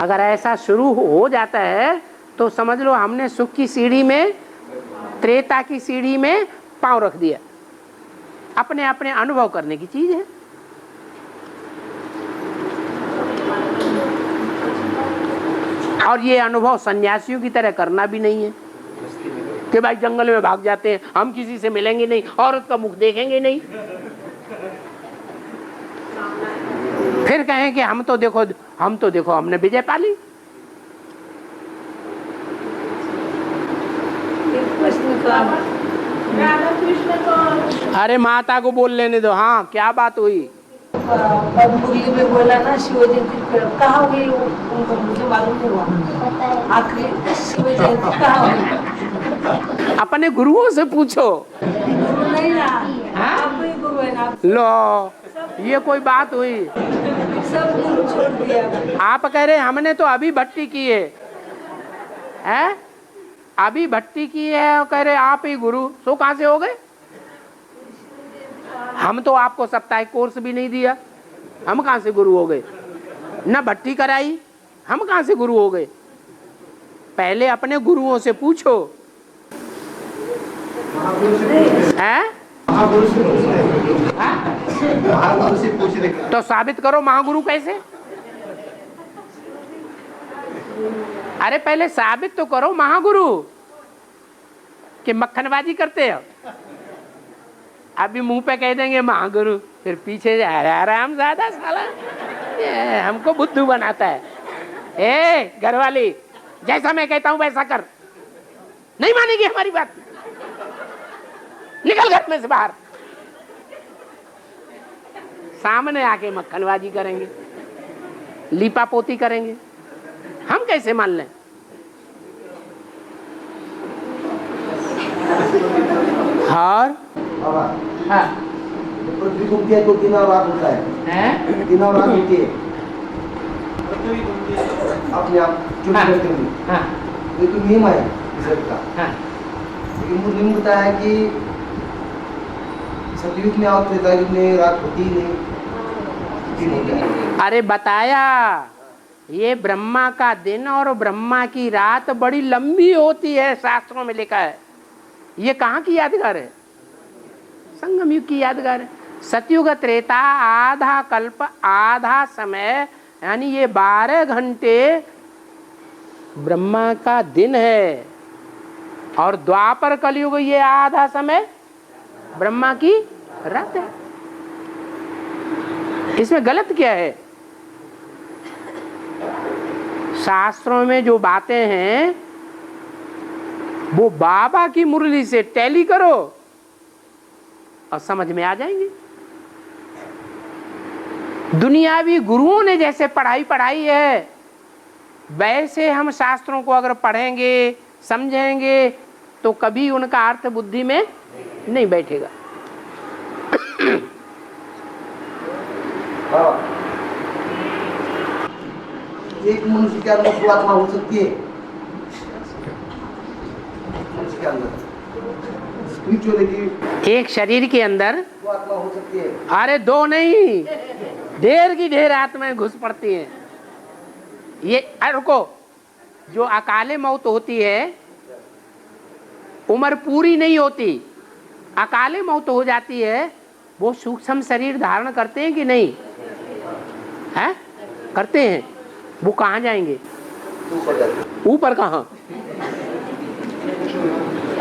अगर ऐसा शुरू हो जाता है तो समझ लो हमने सुख की सीढ़ी में, त्रेता की सीढ़ी में पांव रख दिया। अपने अपने अनुभव करने की चीज है। और ये अनुभव सन्यासियों की तरह करना भी नहीं है कि भाई जंगल में भाग जाते हैं, हम किसी से मिलेंगे नहीं, औरत का मुख देखेंगे नहीं, फिर कहें कि हम तो देखो हमने विजय पाली। अरे माता को बोल लेने दो। हाँ, क्या बात हुई? मुरली में बोला ना शिव जयंती कहाँ हुई, उनको मुझे मालूम नहीं हुआ। आखिरी शिव जयंती कहाँ हुई? अपने गुरुओं से पूछो। गुरु नहीं ना, आप ही गुरु है ना। लो, ये कोई बात हुई? सब गुरु छोड़ दिया। आप कह रहे हमने तो अभी भट्टी की है? अभी भट्टी की है और कह रहे आप ही गुरु। सो कहां से हो गए? हम तो आपको साप्ताहिक कोर्स भी नहीं दिया, हम कहां से गुरु हो गए? न भट्टी कराई, हम कहां से गुरु हो गए? पहले अपने गुरुओं से पूछो। हैं? तो साबित करो महागुरु कैसे? अरे पहले साबित तो करो महागुरु कि मक्खनबाजी करते हो। अभी मुंह पे कह देंगे महागुरु, फिर पीछे आराम ज्यादा साला हमको बुद्धू बनाता है। ए घरवाली, जैसा मैं कहता हूं वैसा कर। नहीं मानेगी हमारी बात, निकल घर में से बाहर। सामने आके मक्खनबाजी करेंगे। लीपा पोती करेंगे, हम कैसे मान लें? और बाबा हाँ पृथ्वी घूमती है तो 3 और रात होता है, 3 और रात होती है अपने आप जो हाँ। करते हुए। हाँ ये तो नियम है निसर्ग का। हाँ लेकिन वो नियम बताया है कि सतयुग में और त्रेता युग में रात होती ही नहीं, 3 होता है। अरे बताया, ये ब्रह्मा का दिन और ब्रह्मा की रात बड़ी लंबी होती है, शास्त्रों में लिखा है। ये कहाँ की यादगार है? संगम युग की यादगार है। सतयुग त्रेता आधा कल्प आधा समय, यानी ये 12 घंटे ब्रह्मा का दिन है, और द्वापर कलयुग ये आधा समय ब्रह्मा की रात है। इसमें गलत क्या है? शास्त्रों में जो बातें हैं वो बाबा की मुरली से टैली करो और समझ में आ जाएंगे। दुनियावी गुरुओं ने जैसे पढ़ाई है, वैसे हम शास्त्रों को अगर पढ़ेंगे समझेंगे तो कभी उनका अर्थ बुद्धि में नहीं बैठेगा। एक मनुष्य के अंदर 2 आत्मा हो सकती है, मनुष्य के अंदर स्पिरिचुअल की एक शरीर के अंदर 2 आत्मा हो सकती है। अरे 2 नहीं, ढेर की ढेर आत्माएं घुस पड़ती हैं। ये रुको, जो अकाले मौत होती है उम्र पूरी नहीं होती, अकाले मौत हो जाती है, वो सूक्ष्म शरीर धारण करते हैं कि नहीं? है करते हैं। वो कहाँ जाएंगे? ऊपर कहाँ?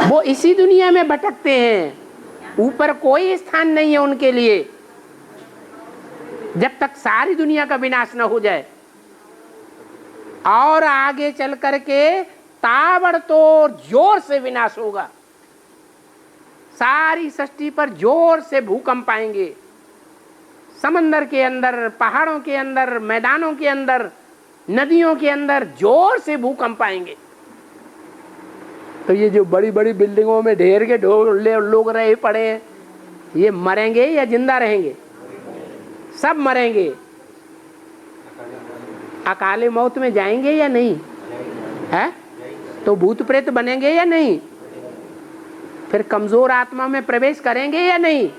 वो इसी दुनिया में भटकते हैं, ऊपर कोई स्थान नहीं है उनके लिए, जब तक सारी दुनिया का विनाश न हो जाए। और आगे चल करके ताबड़तोड़ जोर से विनाश होगा, सारी सृष्टि पर जोर से भूकंप आएंगे, समंदर के अंदर, पहाड़ों के अंदर, मैदानों के अंदर, नदियों के अंदर जोर से भूकंप आएंगे। तो ये जो बड़ी बड़ी बिल्डिंगों में ढेर के लोग रहे पड़े हैं, ये मरेंगे या जिंदा रहेंगे? सब मरेंगे। अकाले मौत में जाएंगे या नहीं? है तो भूत प्रेत बनेंगे या नहीं? फिर कमजोर आत्मा में प्रवेश करेंगे या नहीं?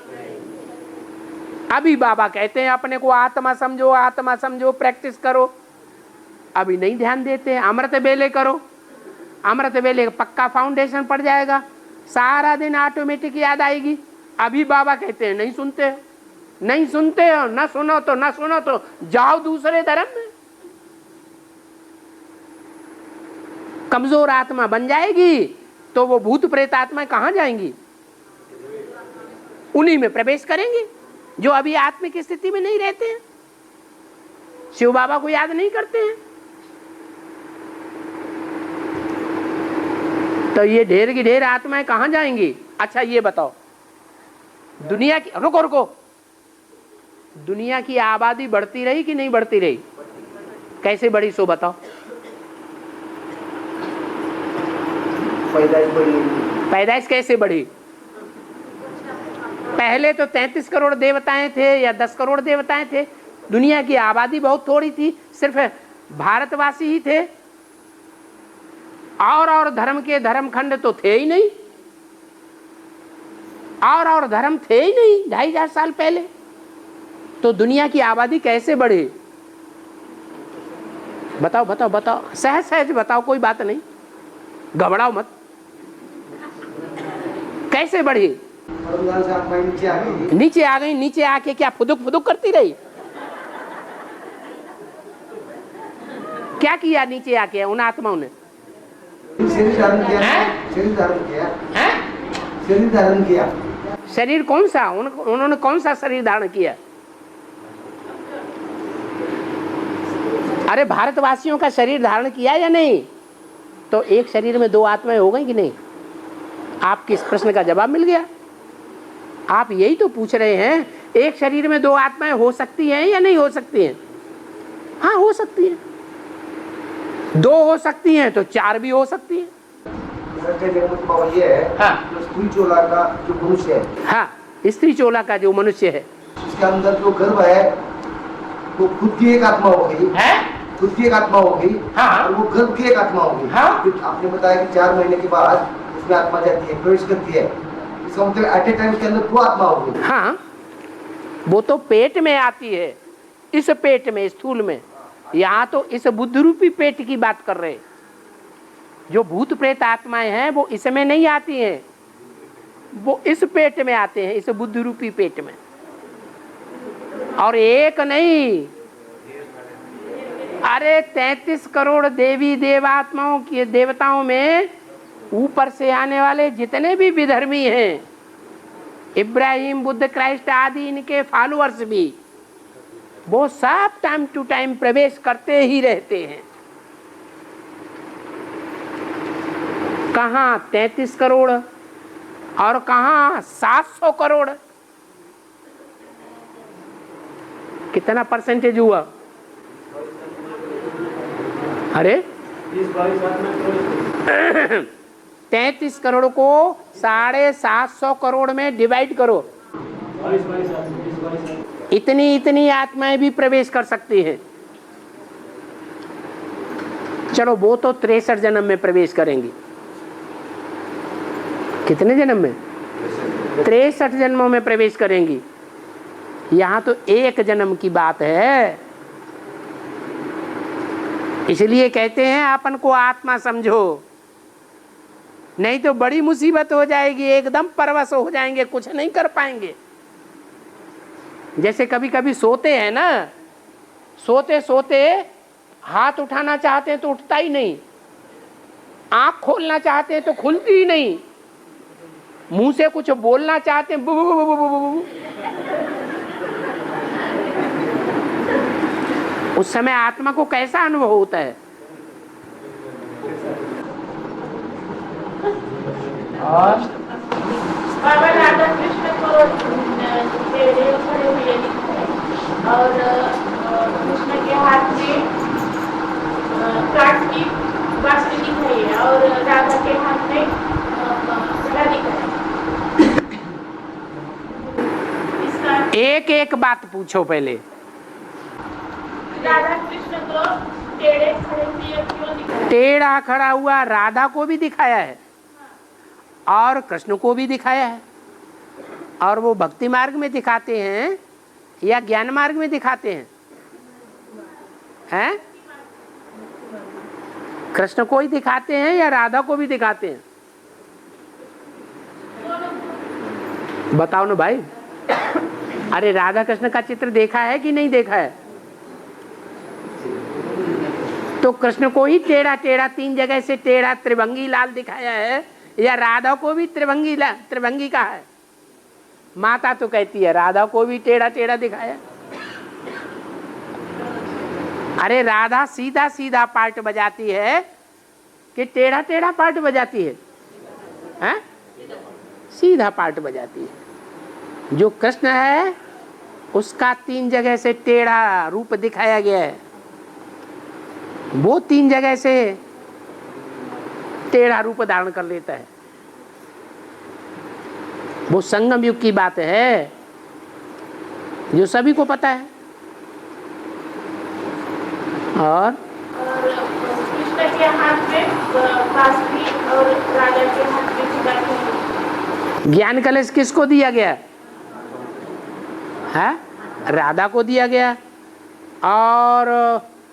अभी बाबा कहते हैं अपने को आत्मा समझो, आत्मा समझो, प्रैक्टिस करो, अभी नहीं ध्यान देते। अमृत बेले करो, अमृत बेले पक्का फाउंडेशन पड़ जाएगा, सारा दिन ऑटोमेटिक याद आएगी। अभी बाबा कहते हैं नहीं सुनते हो, नहीं सुनते हो, ना सुनो तो ना सुनो तो जाओ दूसरे धर्म में। कमजोर आत्मा बन जाएगी तो वो भूत प्रेत आत्मा कहाँ जाएंगी? उन्हीं में प्रवेश करेंगे जो अभी आत्मिक स्थिति में नहीं रहते हैं, शिव बाबा को याद नहीं करते हैं। तो ये ढेर की ढेर आत्माएं कहाँ जाएंगी? अच्छा ये बताओ, दुनिया की रुको दुनिया की आबादी बढ़ती रही कि नहीं बढ़ती रही? कैसे बढ़ी सो बताओ। पैदाइश कैसे बढ़ी? पहले तो 33 करोड़ देवताएं थे या 10 करोड़ देवताएं थे, दुनिया की आबादी बहुत थोड़ी थी, सिर्फ भारतवासी ही थे, और धर्म के धर्मखंड तो थे ही नहीं, और धर्म थे ही नहीं 2500 साल पहले। तो दुनिया की आबादी कैसे बढ़ी? बताओ बताओ बताओ, सहज सहज बताओ, कोई बात नहीं, घबराओ मत। कैसे बढ़ी? नीचे आ गई। नीचे आके क्या फुदुक फुदुक करती रही? क्या किया नीचे आके उन आत्माओं ने? शरीर धारण किया। शरीर धारण किया। शरीर धारण किया। शरीर कौन सा? उन्होंने कौन सा शरीर धारण किया? अरे भारतवासियों का शरीर धारण किया या नहीं? तो एक शरीर में 2 आत्माएं हो गई कि नहीं? आपके इस प्रश्न का जवाब मिल गया। आप यही तो पूछ रहे हैं, एक शरीर में 2 आत्माएं हो सकती हैं या नहीं हो सकती हैं? हाँ हो सकती है, 2 हो सकती हैं तो 4 भी हो सकती है। सर कहने का मतलब बाबा ये है, हाँ। जो स्त्री चोला का जो मनुष्य है, हाँ, स्त्री चोला का जो मनुष्य है, उसके अंदर जो गर्भ है वो खुद की एक आत्मा हो गई, खुद की एक आत्मा हो गई। हाँ। और वो गर्भ की एक आत्मा हो गई। हाँ। फिर आपने बताया कि 4 महीने के बाद उसमें आत्मा जाती है, प्रवेश करती है। इसका मतलब एट ए टाइम के अंदर 2 आत्मा हो गई। हाँ, वो तो पेट में आती है, इस पेट में, स्थूल में। यहाँ तो इस बुद्ध रूपी पेट की बात कर रहे हैं। जो भूत प्रेत आत्माएं हैं वो इसमें नहीं आती हैं, वो इस पेट में आते हैं, इस बुद्ध रूपी पेट में। और एक नहीं, अरे 33 करोड़ देवी देवात्माओं की, देवताओं में ऊपर से आने वाले जितने भी विधर्मी हैं, इब्राहिम, बुद्ध, क्राइस्ट आदि, इनके फॉलोअर्स भी, वो सब टाइम टू टाइम प्रवेश करते ही रहते हैं। कहाँ 33 करोड़ और कहाँ 700 करोड़। कितना परसेंटेज हुआ? अरे 33 करोड़ को 750 करोड़ में डिवाइड करो, इतनी आत्माएं भी प्रवेश कर सकती हैं। चलो वो तो 63 जन्म में प्रवेश करेंगी। कितने जन्म में? 63 जन्मों में प्रवेश करेंगी। यहाँ तो 1 जन्म की बात है। इसलिए कहते हैं अपन को आत्मा समझो, नहीं तो बड़ी मुसीबत हो जाएगी, एकदम परवश हो जाएंगे, कुछ नहीं कर पाएंगे। जैसे कभी कभी सोते हैं ना, सोते सोते हाथ उठाना चाहते हैं तो उठता ही नहीं, आंख खोलना चाहते हैं तो खुलती ही नहीं, मुंह से कुछ बोलना चाहते हैं, बु बु बु बु बु बु बु। उस समय आत्मा को कैसा अनुभव होता है? और बाबा राधा कृष्ण को टेढ़े खड़े हुए दिखते हैं और कृष्ण के हाथ में काठ की बांसुरी दिख रही है और राधा के हाथ में घड़ा दिख रहा है। इसका एक एक बात पूछो पहले। राधा कृष्ण को टेढ़े खड़े हुए क्यों दिख रहा है? टेढ़ा खड़ा हुआ राधा को भी दिखाया है और कृष्ण को भी दिखाया है। और वो भक्ति मार्ग में दिखाते हैं या ज्ञान मार्ग में दिखाते हैं? हैं? कृष्ण को ही दिखाते हैं या राधा को भी दिखाते हैं? बताओ ना भाई। अरे राधा कृष्ण का चित्र देखा है कि नहीं देखा है? तो कृष्ण को ही टेढ़ा टेढ़ा 3 जगह से टेढ़ा त्रिभंगी लाल दिखाया है या राधा को भी त्रिभंगी का है? माता तो कहती है राधा को भी टेढ़ा टेढ़ा दिखाया। अरे राधा सीधा सीधा पार्ट बजाती है कि टेढ़ा टेढ़ा पार्ट बजाती है? हैं? सीधा पार्ट बजाती है। जो कृष्ण है उसका 3 जगह से टेढ़ा रूप दिखाया गया है, वो 3 जगह से टेढ़ा रूप धारण कर लेता है। वो संगम युग की बात है जो सभी को पता है। और कृष्ण के हाथ में बांसुरी और राधा के हाथ में घड़ा है। ज्ञान कलश किसको दिया गया है? राधा को दिया गया। और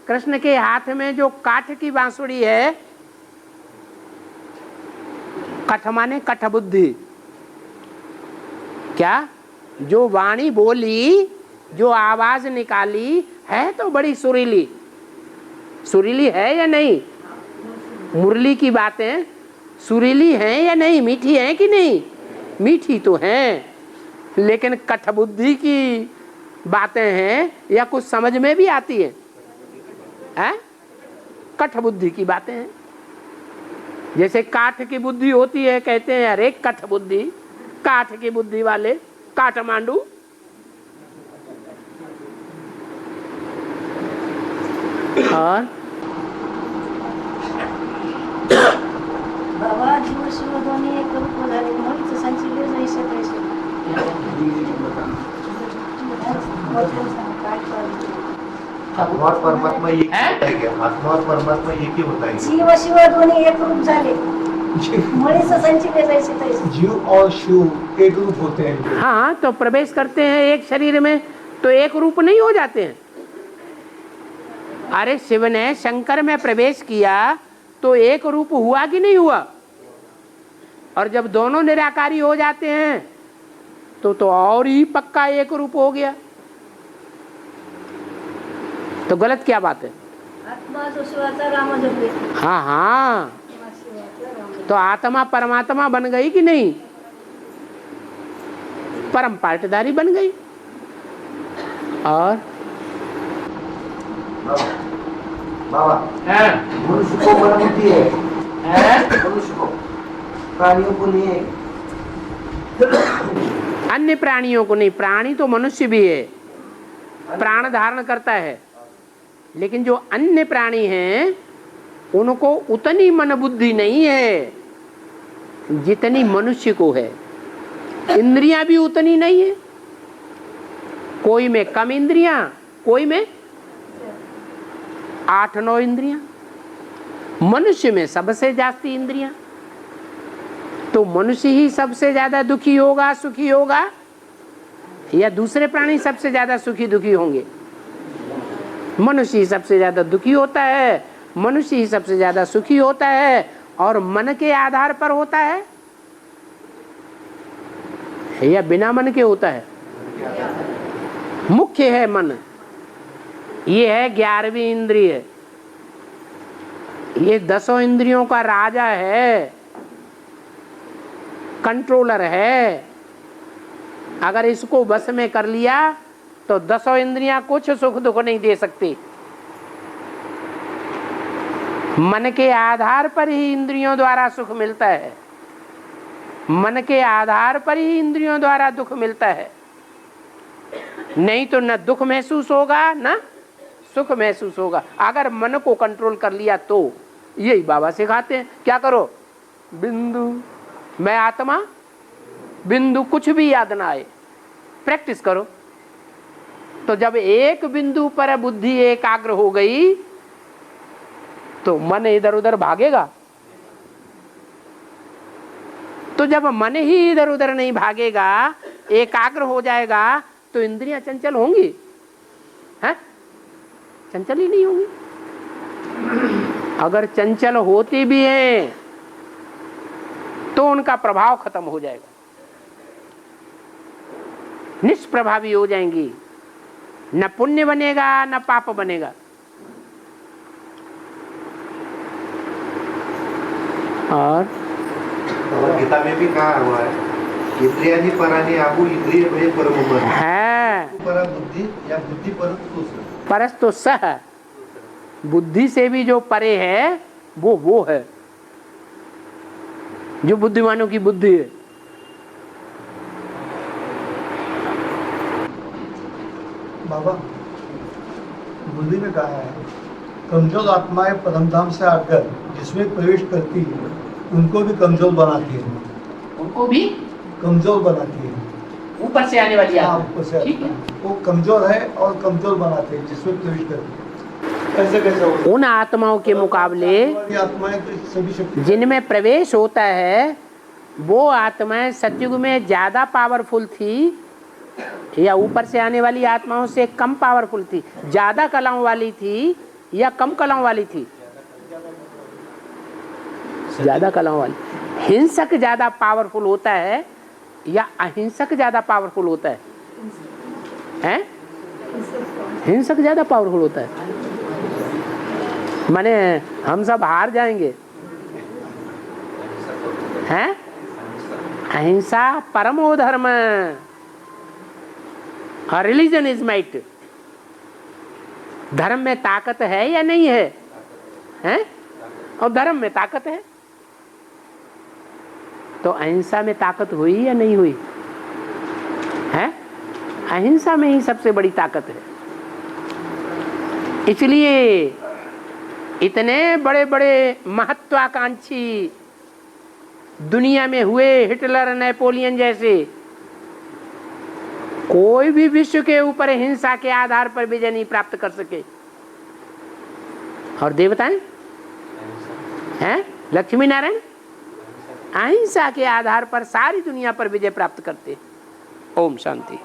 कृष्ण के हाथ में जो काठ की बांसुरी है, कठ माने कठ बुद्धि, क्या? जो वाणी बोली, जो आवाज निकाली है तो बड़ी सुरीली, सुरीली है या नहीं? मुरली की बातें सुरीली हैं या नहीं? मीठी हैं कि नहीं? मीठी तो हैं, लेकिन कठ बुद्धि की बातें हैं या कुछ समझ में भी आती है? हैं? कठ बुद्धि की बातें हैं। जैसे काठ की बुद्धि होती है, कहते हैं अरे कठ बुद्धि, काठ की बुद्धि वाले काठमांडू। और बाबा जीव शिव दोन्ही एक रूप झाले म्हणून तसांची वेळ नाही शकायची काय करायचं आत्मा और परमात्मा एक ही होता है क्या? आत्मा और परमात्मा एक ही होता है क्या? जीव शिव दोन्ही एक रूप झाले म्हणून तसांची वेळ नाही शकायची जीव और शिव एक रूप होते हैं। हाँ, तो प्रवेश करते हैं एक शरीर में तो एक रूप नहीं हो जाते हैं। अरे शिव ने शंकर में प्रवेश किया तो एक रूप हुआ कि नहीं हुआ? और जब दोनों निराकारी हो जाते हैं तो और ही पक्का एक रूप हो गया। तो गलत क्या बात है? आत्मा जो शिवाचा राम जपले हाँ हाँ, तो आत्मा परमात्मा बन गई कि नहीं? परम पाटदारी बन गई। और बाबा मनुष्य को मन बुद्धि है, मनुष्य को, प्राणियों को नहीं है। अन्य प्राणियों को नहीं, प्राणी तो मनुष्य भी है, प्राण धारण करता है, लेकिन जो अन्य प्राणी हैं उनको उतनी मन बुद्धि नहीं है जितनी मनुष्य को है। इंद्रियां भी उतनी नहीं है, कोई में कम इंद्रियां, कोई में 8-9 इंद्रियां। मनुष्य में सबसे जास्ती इंद्रियां। तो मनुष्य ही सबसे ज्यादा दुखी होगा, सुखी होगा, या दूसरे प्राणी सबसे ज्यादा सुखी दुखी होंगे? मनुष्य ही सबसे ज्यादा दुखी होता है, मनुष्य ही सबसे ज्यादा सुखी होता है। और मन के आधार पर होता है या बिना मन के होता है? मुख्य है मन। ये है 11वीं इंद्रिय, ये 10 इंद्रियों का राजा है, कंट्रोलर है। अगर इसको बस में कर लिया तो 10 इंद्रियां कुछ सुख दुख नहीं दे सकती। मन के आधार पर ही इंद्रियों द्वारा सुख मिलता है, मन के आधार पर ही इंद्रियों द्वारा दुख मिलता है। नहीं तो न दुख महसूस होगा न सुख महसूस होगा। अगर मन को कंट्रोल कर लिया तो यही बाबा सिखाते हैं, क्या करो? बिंदु मैं आत्मा, बिंदु कुछ भी याद ना आए, प्रैक्टिस करो। तो जब एक बिंदु पर बुद्धि एकाग्र हो गई तो मन इधर उधर भागेगा। तो जब मन ही इधर उधर नहीं भागेगा, एकाग्र हो जाएगा, तो इंद्रियां चंचल होंगी? हैं? चंचल ही नहीं होंगी। अगर चंचल होती भी हैं तो उनका प्रभाव खत्म हो जाएगा, निष्प्रभावी हो जाएंगी। न पुण्य बनेगा न पाप बनेगा। और गीता में भी कहा हुआ है, इंद्रियानी परानी आबू इंद्रिय भय परम मन है। पर बुद्धि या बुद्धि पर परस्तु सह, बुद्धि से भी जो परे है वो है जो बुद्धिमानों की बुद्धि है। बाबा बुद्धि में कहा है, कमजोर आत्माएं परमधाम से आकर जिसमें प्रवेश करती है उनको भी कमजोर बनाती है, उनको भी कमजोर बनाती है। ऊपर से आने वाली हाँ, आत्मा। ऊपर से ठीक है। वो कमजोर है और कमजोर बनाते हैं जिसमें प्रवेश करती है। कैसे कैसे होगा? उन आत्माओं के मुकाबले हमारी आत्माएं तो सभी शक्ति जिनमें प्रवेश होता है वो आत्माएं सतयुग में ज्यादा पावरफुल थी या ऊपर से आने वाली आत्माओं से कम पावरफुल थी? ज्यादा कलाओं वाली थी या कम कलाओं वाली थी? ज्यादा कलाओं वाली। हिंसक ज्यादा पावरफुल होता है या अहिंसक ज्यादा पावरफुल होता है? हैं? हिंसक ज्यादा पावरफुल होता है। माने हम सब हार जाएंगे। हैं? अहिंसा परमो धर्म, रिलीजन इज माइट। धर्म में ताकत है या नहीं है? हैं? और धर्म में ताकत है, तो अहिंसा में ताकत हुई या नहीं हुई? है? अहिंसा में ही सबसे बड़ी ताकत है। इसलिए इतने बड़े बड़े महत्वाकांक्षी दुनिया में हुए, हिटलर, नेपोलियन जैसे, कोई भी विश्व के ऊपर हिंसा के आधार पर विजय नहीं प्राप्त कर सके। और देवताएं हैं, लक्ष्मी नारायण अहिंसा के आधार पर सारी दुनिया पर विजय प्राप्त करते। ओम शांति।